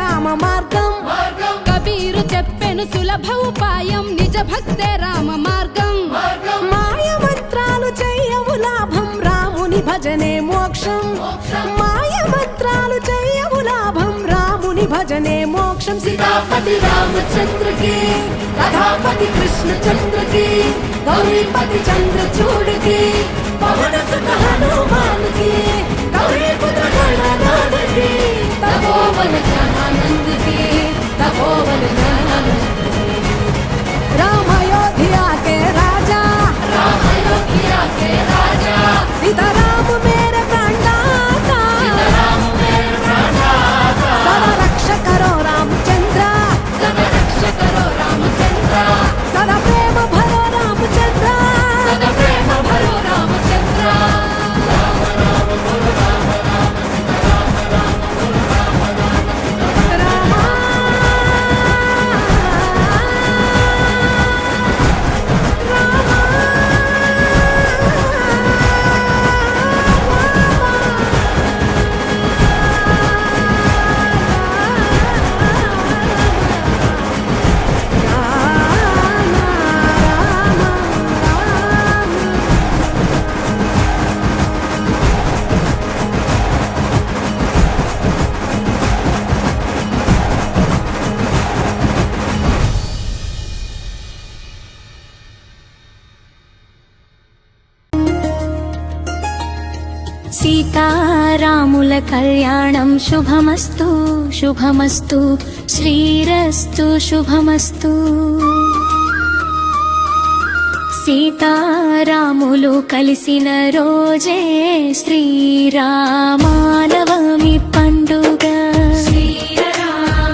రామ మార్గం కబీరు చెప్పెను సులభ ఉపాయం నిజ భక్తే రామ మార్గం మాయ మంత్రాలు చెయ్యవు లాభం రాముని భజనే మోక్షం మాయ మంత్రాలు చెయ్యవు లాభం రాముని భజనే మోక్షం సీతాపతి రామచంద్ర की राधापति कृष्ण चंद्र की गौरीपति चंद्रचूड़ की पवन सुत हनुमान की गौरी पुत्र गणनाथ की तपोवन ज्ञानानंद की तपोवन ज्ञानानंद राम अयोध्या के राजा सीताराम मेरे प्राणदाता सदा रक्षा करो रामचंद्र सदा प्रेम भरो रामचंद्र सदा प्रेम भरो रामचंद्र సీతారాముల కళ్యాణం శుభమస్తు శుభమస్తు శ్రీరస్తు శుభమస్తు సీతారాములు కలిసిన రోజే శ్రీరామనవమి పండుగ శ్రీరామనవమి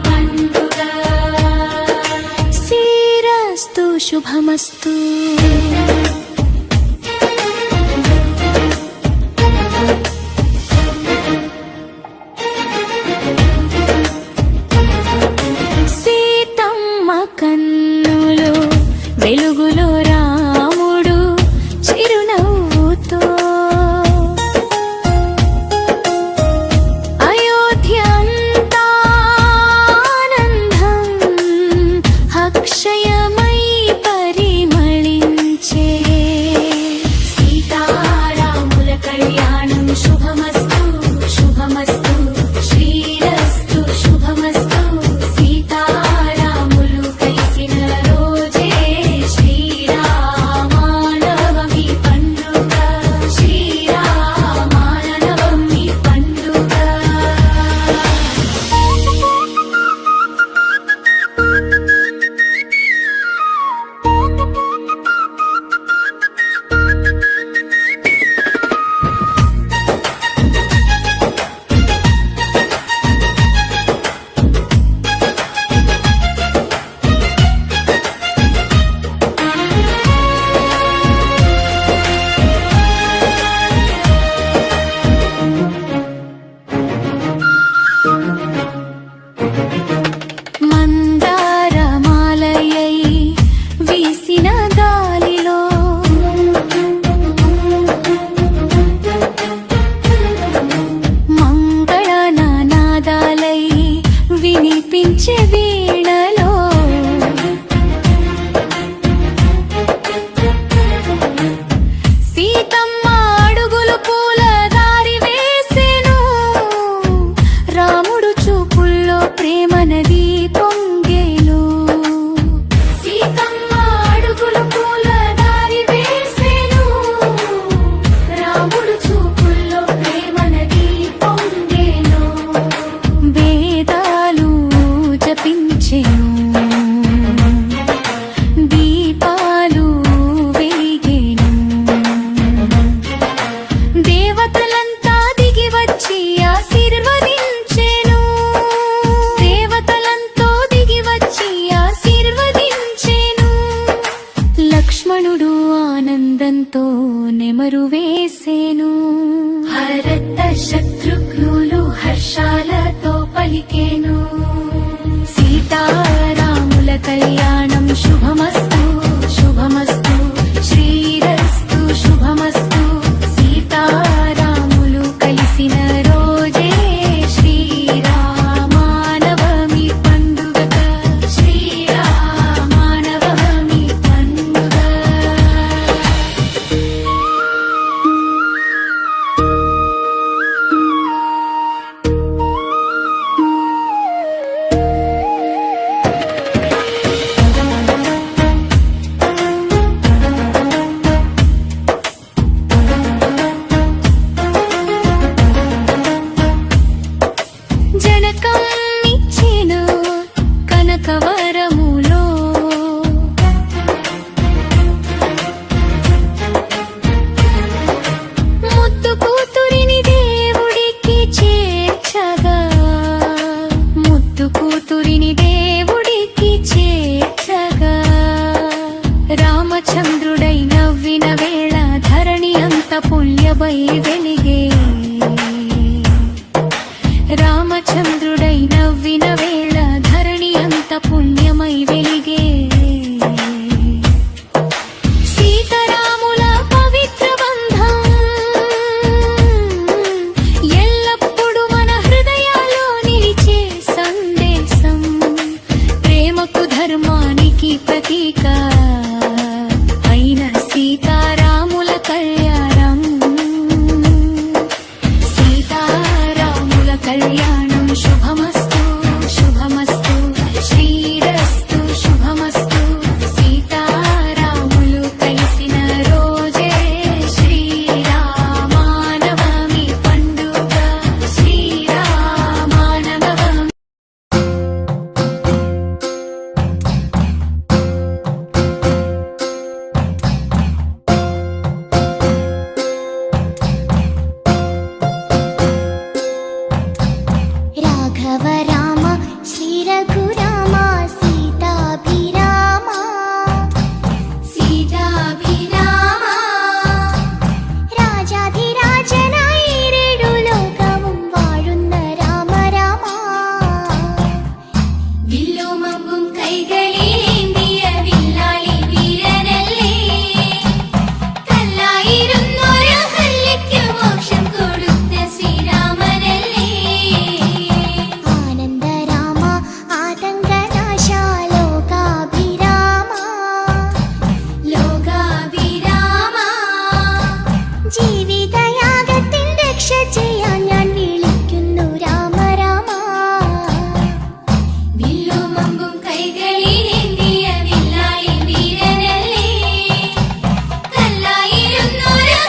పండుగ శ్రీరస్తు శుభమస్తు కన్నులు వెలుగులో రాముడు చిరునవ్వుతో అయోధ్య అంతా ఆనందం అక్షయమై పరిమళించే సీతారాముల కళ్యాణం శుభమస్తు శుభమస్తు శ్రీరస్తు శుభమస్తు తవ రామ శ్రీ రఘురామ సీతాభిరామ సీతాభిరామ രാജാധിരാജനായി രേടു ലോകവും വാഴുന്ന രാമ രാമ വില്ലുമമ്പും കൈകളിലേന്തിയ വില്ലാളി വീരനല്ലേ കല്ലായിരുന്നൊരു ഹല്യയ്ക്കു മോക്ഷം കൊടുത്ത ശ്രീരാമനല്ലേ ആനന്ദരാമ ആതങ്കനാശ ലോകാഭിരാമ ലോകാഭിരാമ ജീവിതയാഗത്തിൻ രക്ഷ ചെയ്യാൻ ഞാൻ വിളിക്കുന്നു രാമ രാമ വില്ലുമമ്പും കൈകളിലേന്തിയ വില്ലാളി വീരനല്ലേ കല്ലായിരുന്നൊരു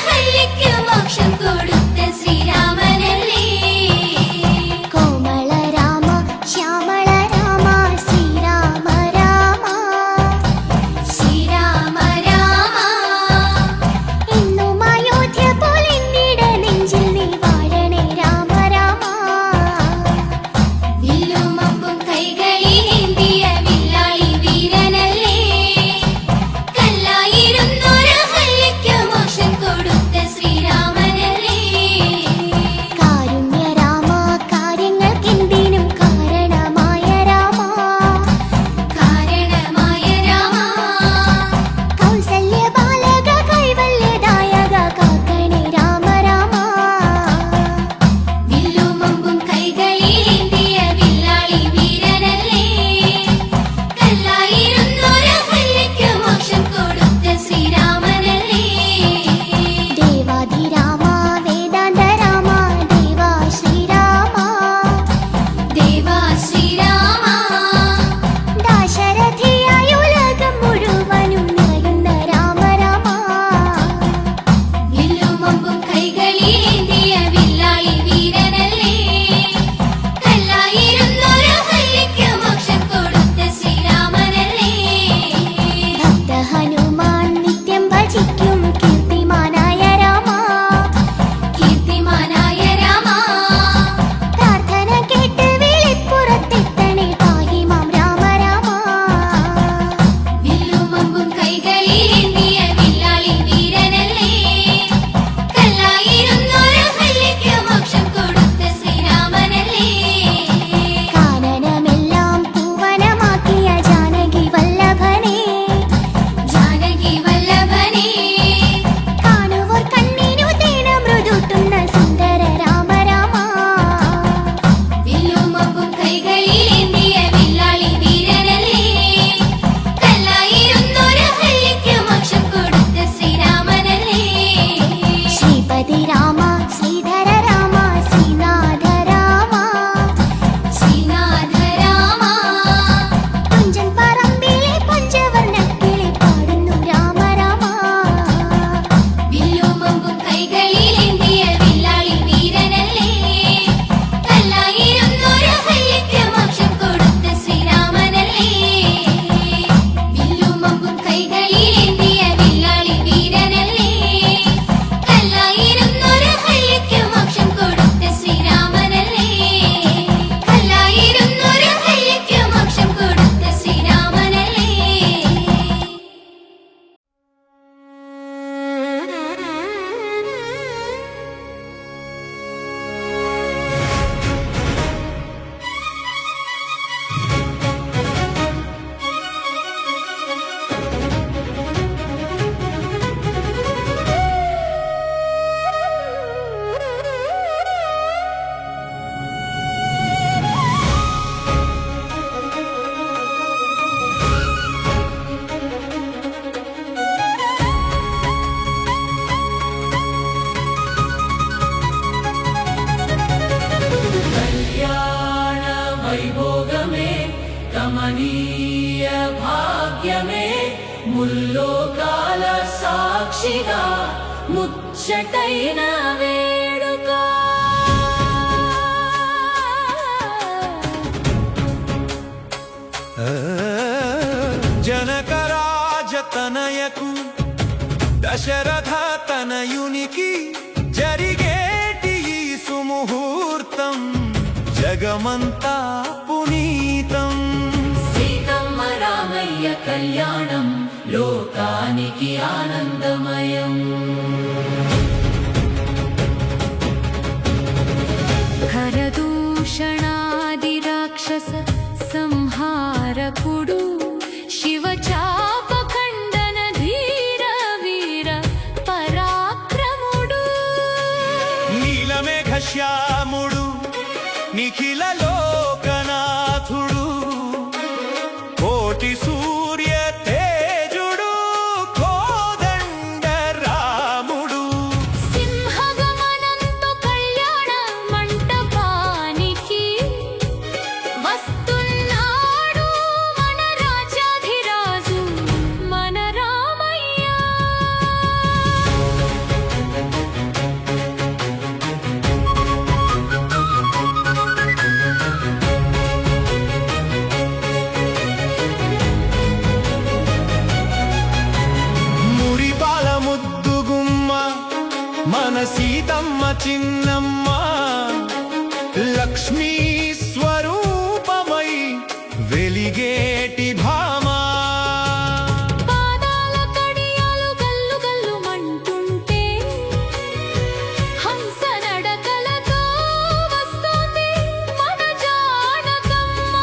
ഹല്യയ്ക്കു മോക്ഷം കൊടുത്ത ശ്രീരാമനല്ലേ കോമള രാമ ശ്യാമള രാമ ശ്രീരാമ രാമ ശ്രീരാമ രാമ എന്നും അയോധ്യ പോലെന്നിട നെഞ്ചിൽ നീ വാഴണേ രാമ രാമ വില്ലുമമ്പും കൈകളിലേന്തിയ വില്ലാളി വീരനല്ലേ കല്ലായിരുന്നൊരു ഹല്യയ്ക്കു മോക്ഷം കൊടുത്ത ശ്രീരാമനല്ലേ കാരുണ്യ രാമ കാര്യങ്ങൾക്കെന്തിനും കാരണമായ രാമ കാരണമായ രാമ കൗസല്യ ബാലക കൈവല്യദായക കാക്കണേ രാമ രാമ വില്ലുമമ്പും കൈകളിലേന്തിയ വില്ലാളി വീരനല്ലേ കല്ലായിരുന്നൊരു ഹല്യയ്ക്കു മോക്ഷം കൊടുത്ത ശ്രീരാമനല്ലേ ദേവാധിരാമ വേദാന്ത രാമ ദേവാ ശ്രീരാമ ദേവാ ശ്രീരാമ ദാശരഥിയായ ഉലകം മുഴുവനും നിറയുന്ന രാമ രാമ വില്ലുമമ്പും കൈകളിലേന്തിയ വില്ലാളി വീരനല്ലേ കല്ലായിരുന്നൊരു ഹല്യയ്ക്കു മോക്ഷം കൊടുത്ത ശ്രീരാമനല്ലേ ഭക്ത ഹനുമാൻ നിത്യം ഭജിക്കും കീർത്തിമാനായ രാമ കീർത്തിമാനായ രാമ പ്രാർത്ഥന കേട്ട് വെളിപ്പുറത്തെത്തണേ പാഹി മാം രാമ രാമ വില്ലുമമ്പും കൈകളിലേന്തിയ വില്ലാളി വീരനല്ലേ കല്ലായിരുന്നൊരു ഹല്യയ്ക്കു മോക്ഷം കൊടുത്ത ശ്രീരാമനല്ലേ കാനനമെല്ലാം പൂവനമാക്കിയ ജാനകി വല്ലഭനെ ജാനകി വല്ലഭനെ കാണുവോർ കണ്ണിനു തേന മൃദുട്ടുന്ന സുന്ദര രാമ രാമ വില്ലുമമ്പും കൈകളിലേന്തിയ വില്ലാളി വീരനല്ലേ കല്ലായിരുന്നൊരു ഹല്യയ്ക്കു മോക്ഷം കൊടുത്ത ശ്രീരാമനല്ലേ ശ്രീപതി രാമ ശ്രീധര രാമ ശ്രീനാഥ രാമ ശ്രീനാഥ രാമ തുഞ്ചൻ പറമ്പിലെ പഞ്ചവർണ്ണക്കിളി പാടുന്നു രാമ രാമ വില്ലുമമ്പും കൈകളിലേന്തിയ വില്ലാളി വീരനല്ലേ കല്ലായിരുന്നൊരു ഹല്യയ്ക്കു മോക്ഷം കൊടുത്ത ശ്രീരാമനല്ലേ വില്ലുമമ്പും കൈകളിലേന്തിയ വില്ലാളി വീരനല്ലേ കല്ലായിരുന്നൊരു ഹല്യയ്ക്കു മോക്ഷം കൊടുത്ത ശ്രീരാമനല്ലേ കല്ലായിരുന്നൊരു ഹല്യയ്ക്കു മോക്ഷം കൊടുത്ത ശ്രീരാമനല്ലേ వైభోగమే కమనీయ భాగ్యమే ముల్లోకాల సాక్షిగా ముచ్చటైన వేడుక జనకరాజతనయకు దశరథ తనయునికి జరిగేటి ఈ సుముహూర్తం జగమంతా పునీతం. సీతమ్మ రామయ్య కళ్యాణం లోకానికి ఆనందమయం. ఖరదూషణాది రాక్షస సంహారకుడు శివచాప ఖండన ధీర వీర పరాక్రముడు. నీలమేఘ శ్యాముడు నిఖిల లోకనాథుడు కోటి సూర్య తేజుడు కోదండ రాముడు. సింహగమనంతో కళ్యాణ మంటపానికి వస్తున్నాడు మన రాజాధిరాజు మన రామయ్య. మురిపాల ముద్దుగుమ్మ మన సీతమ్మ చిన్నమ్మ లక్ష్మీ స్వరూపమై వెలిగేటి భామా. పాదాల కడియాలు గల్లు గల్లు మంటుంటే హంస నడకలతో వస్తుంది మన జానకమ్మ.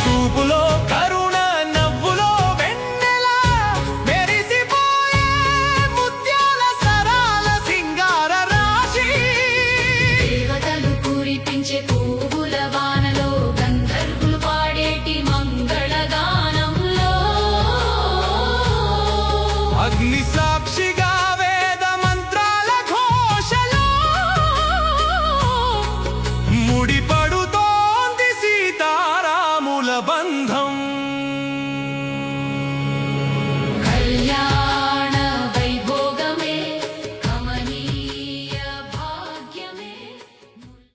చూపులో కరుణ నవ్వులో వెన్నెల మెరిసిపోయే ముత్యాల సరాల సింగార రాశి. దేవతలు కురిపించే పువ్వుల వానలో గంధర్వులు పాడేటి మంగళగానంలో అగ్ని సాక్షిగా వేద మంత్రాల ఘోషలో ముడిప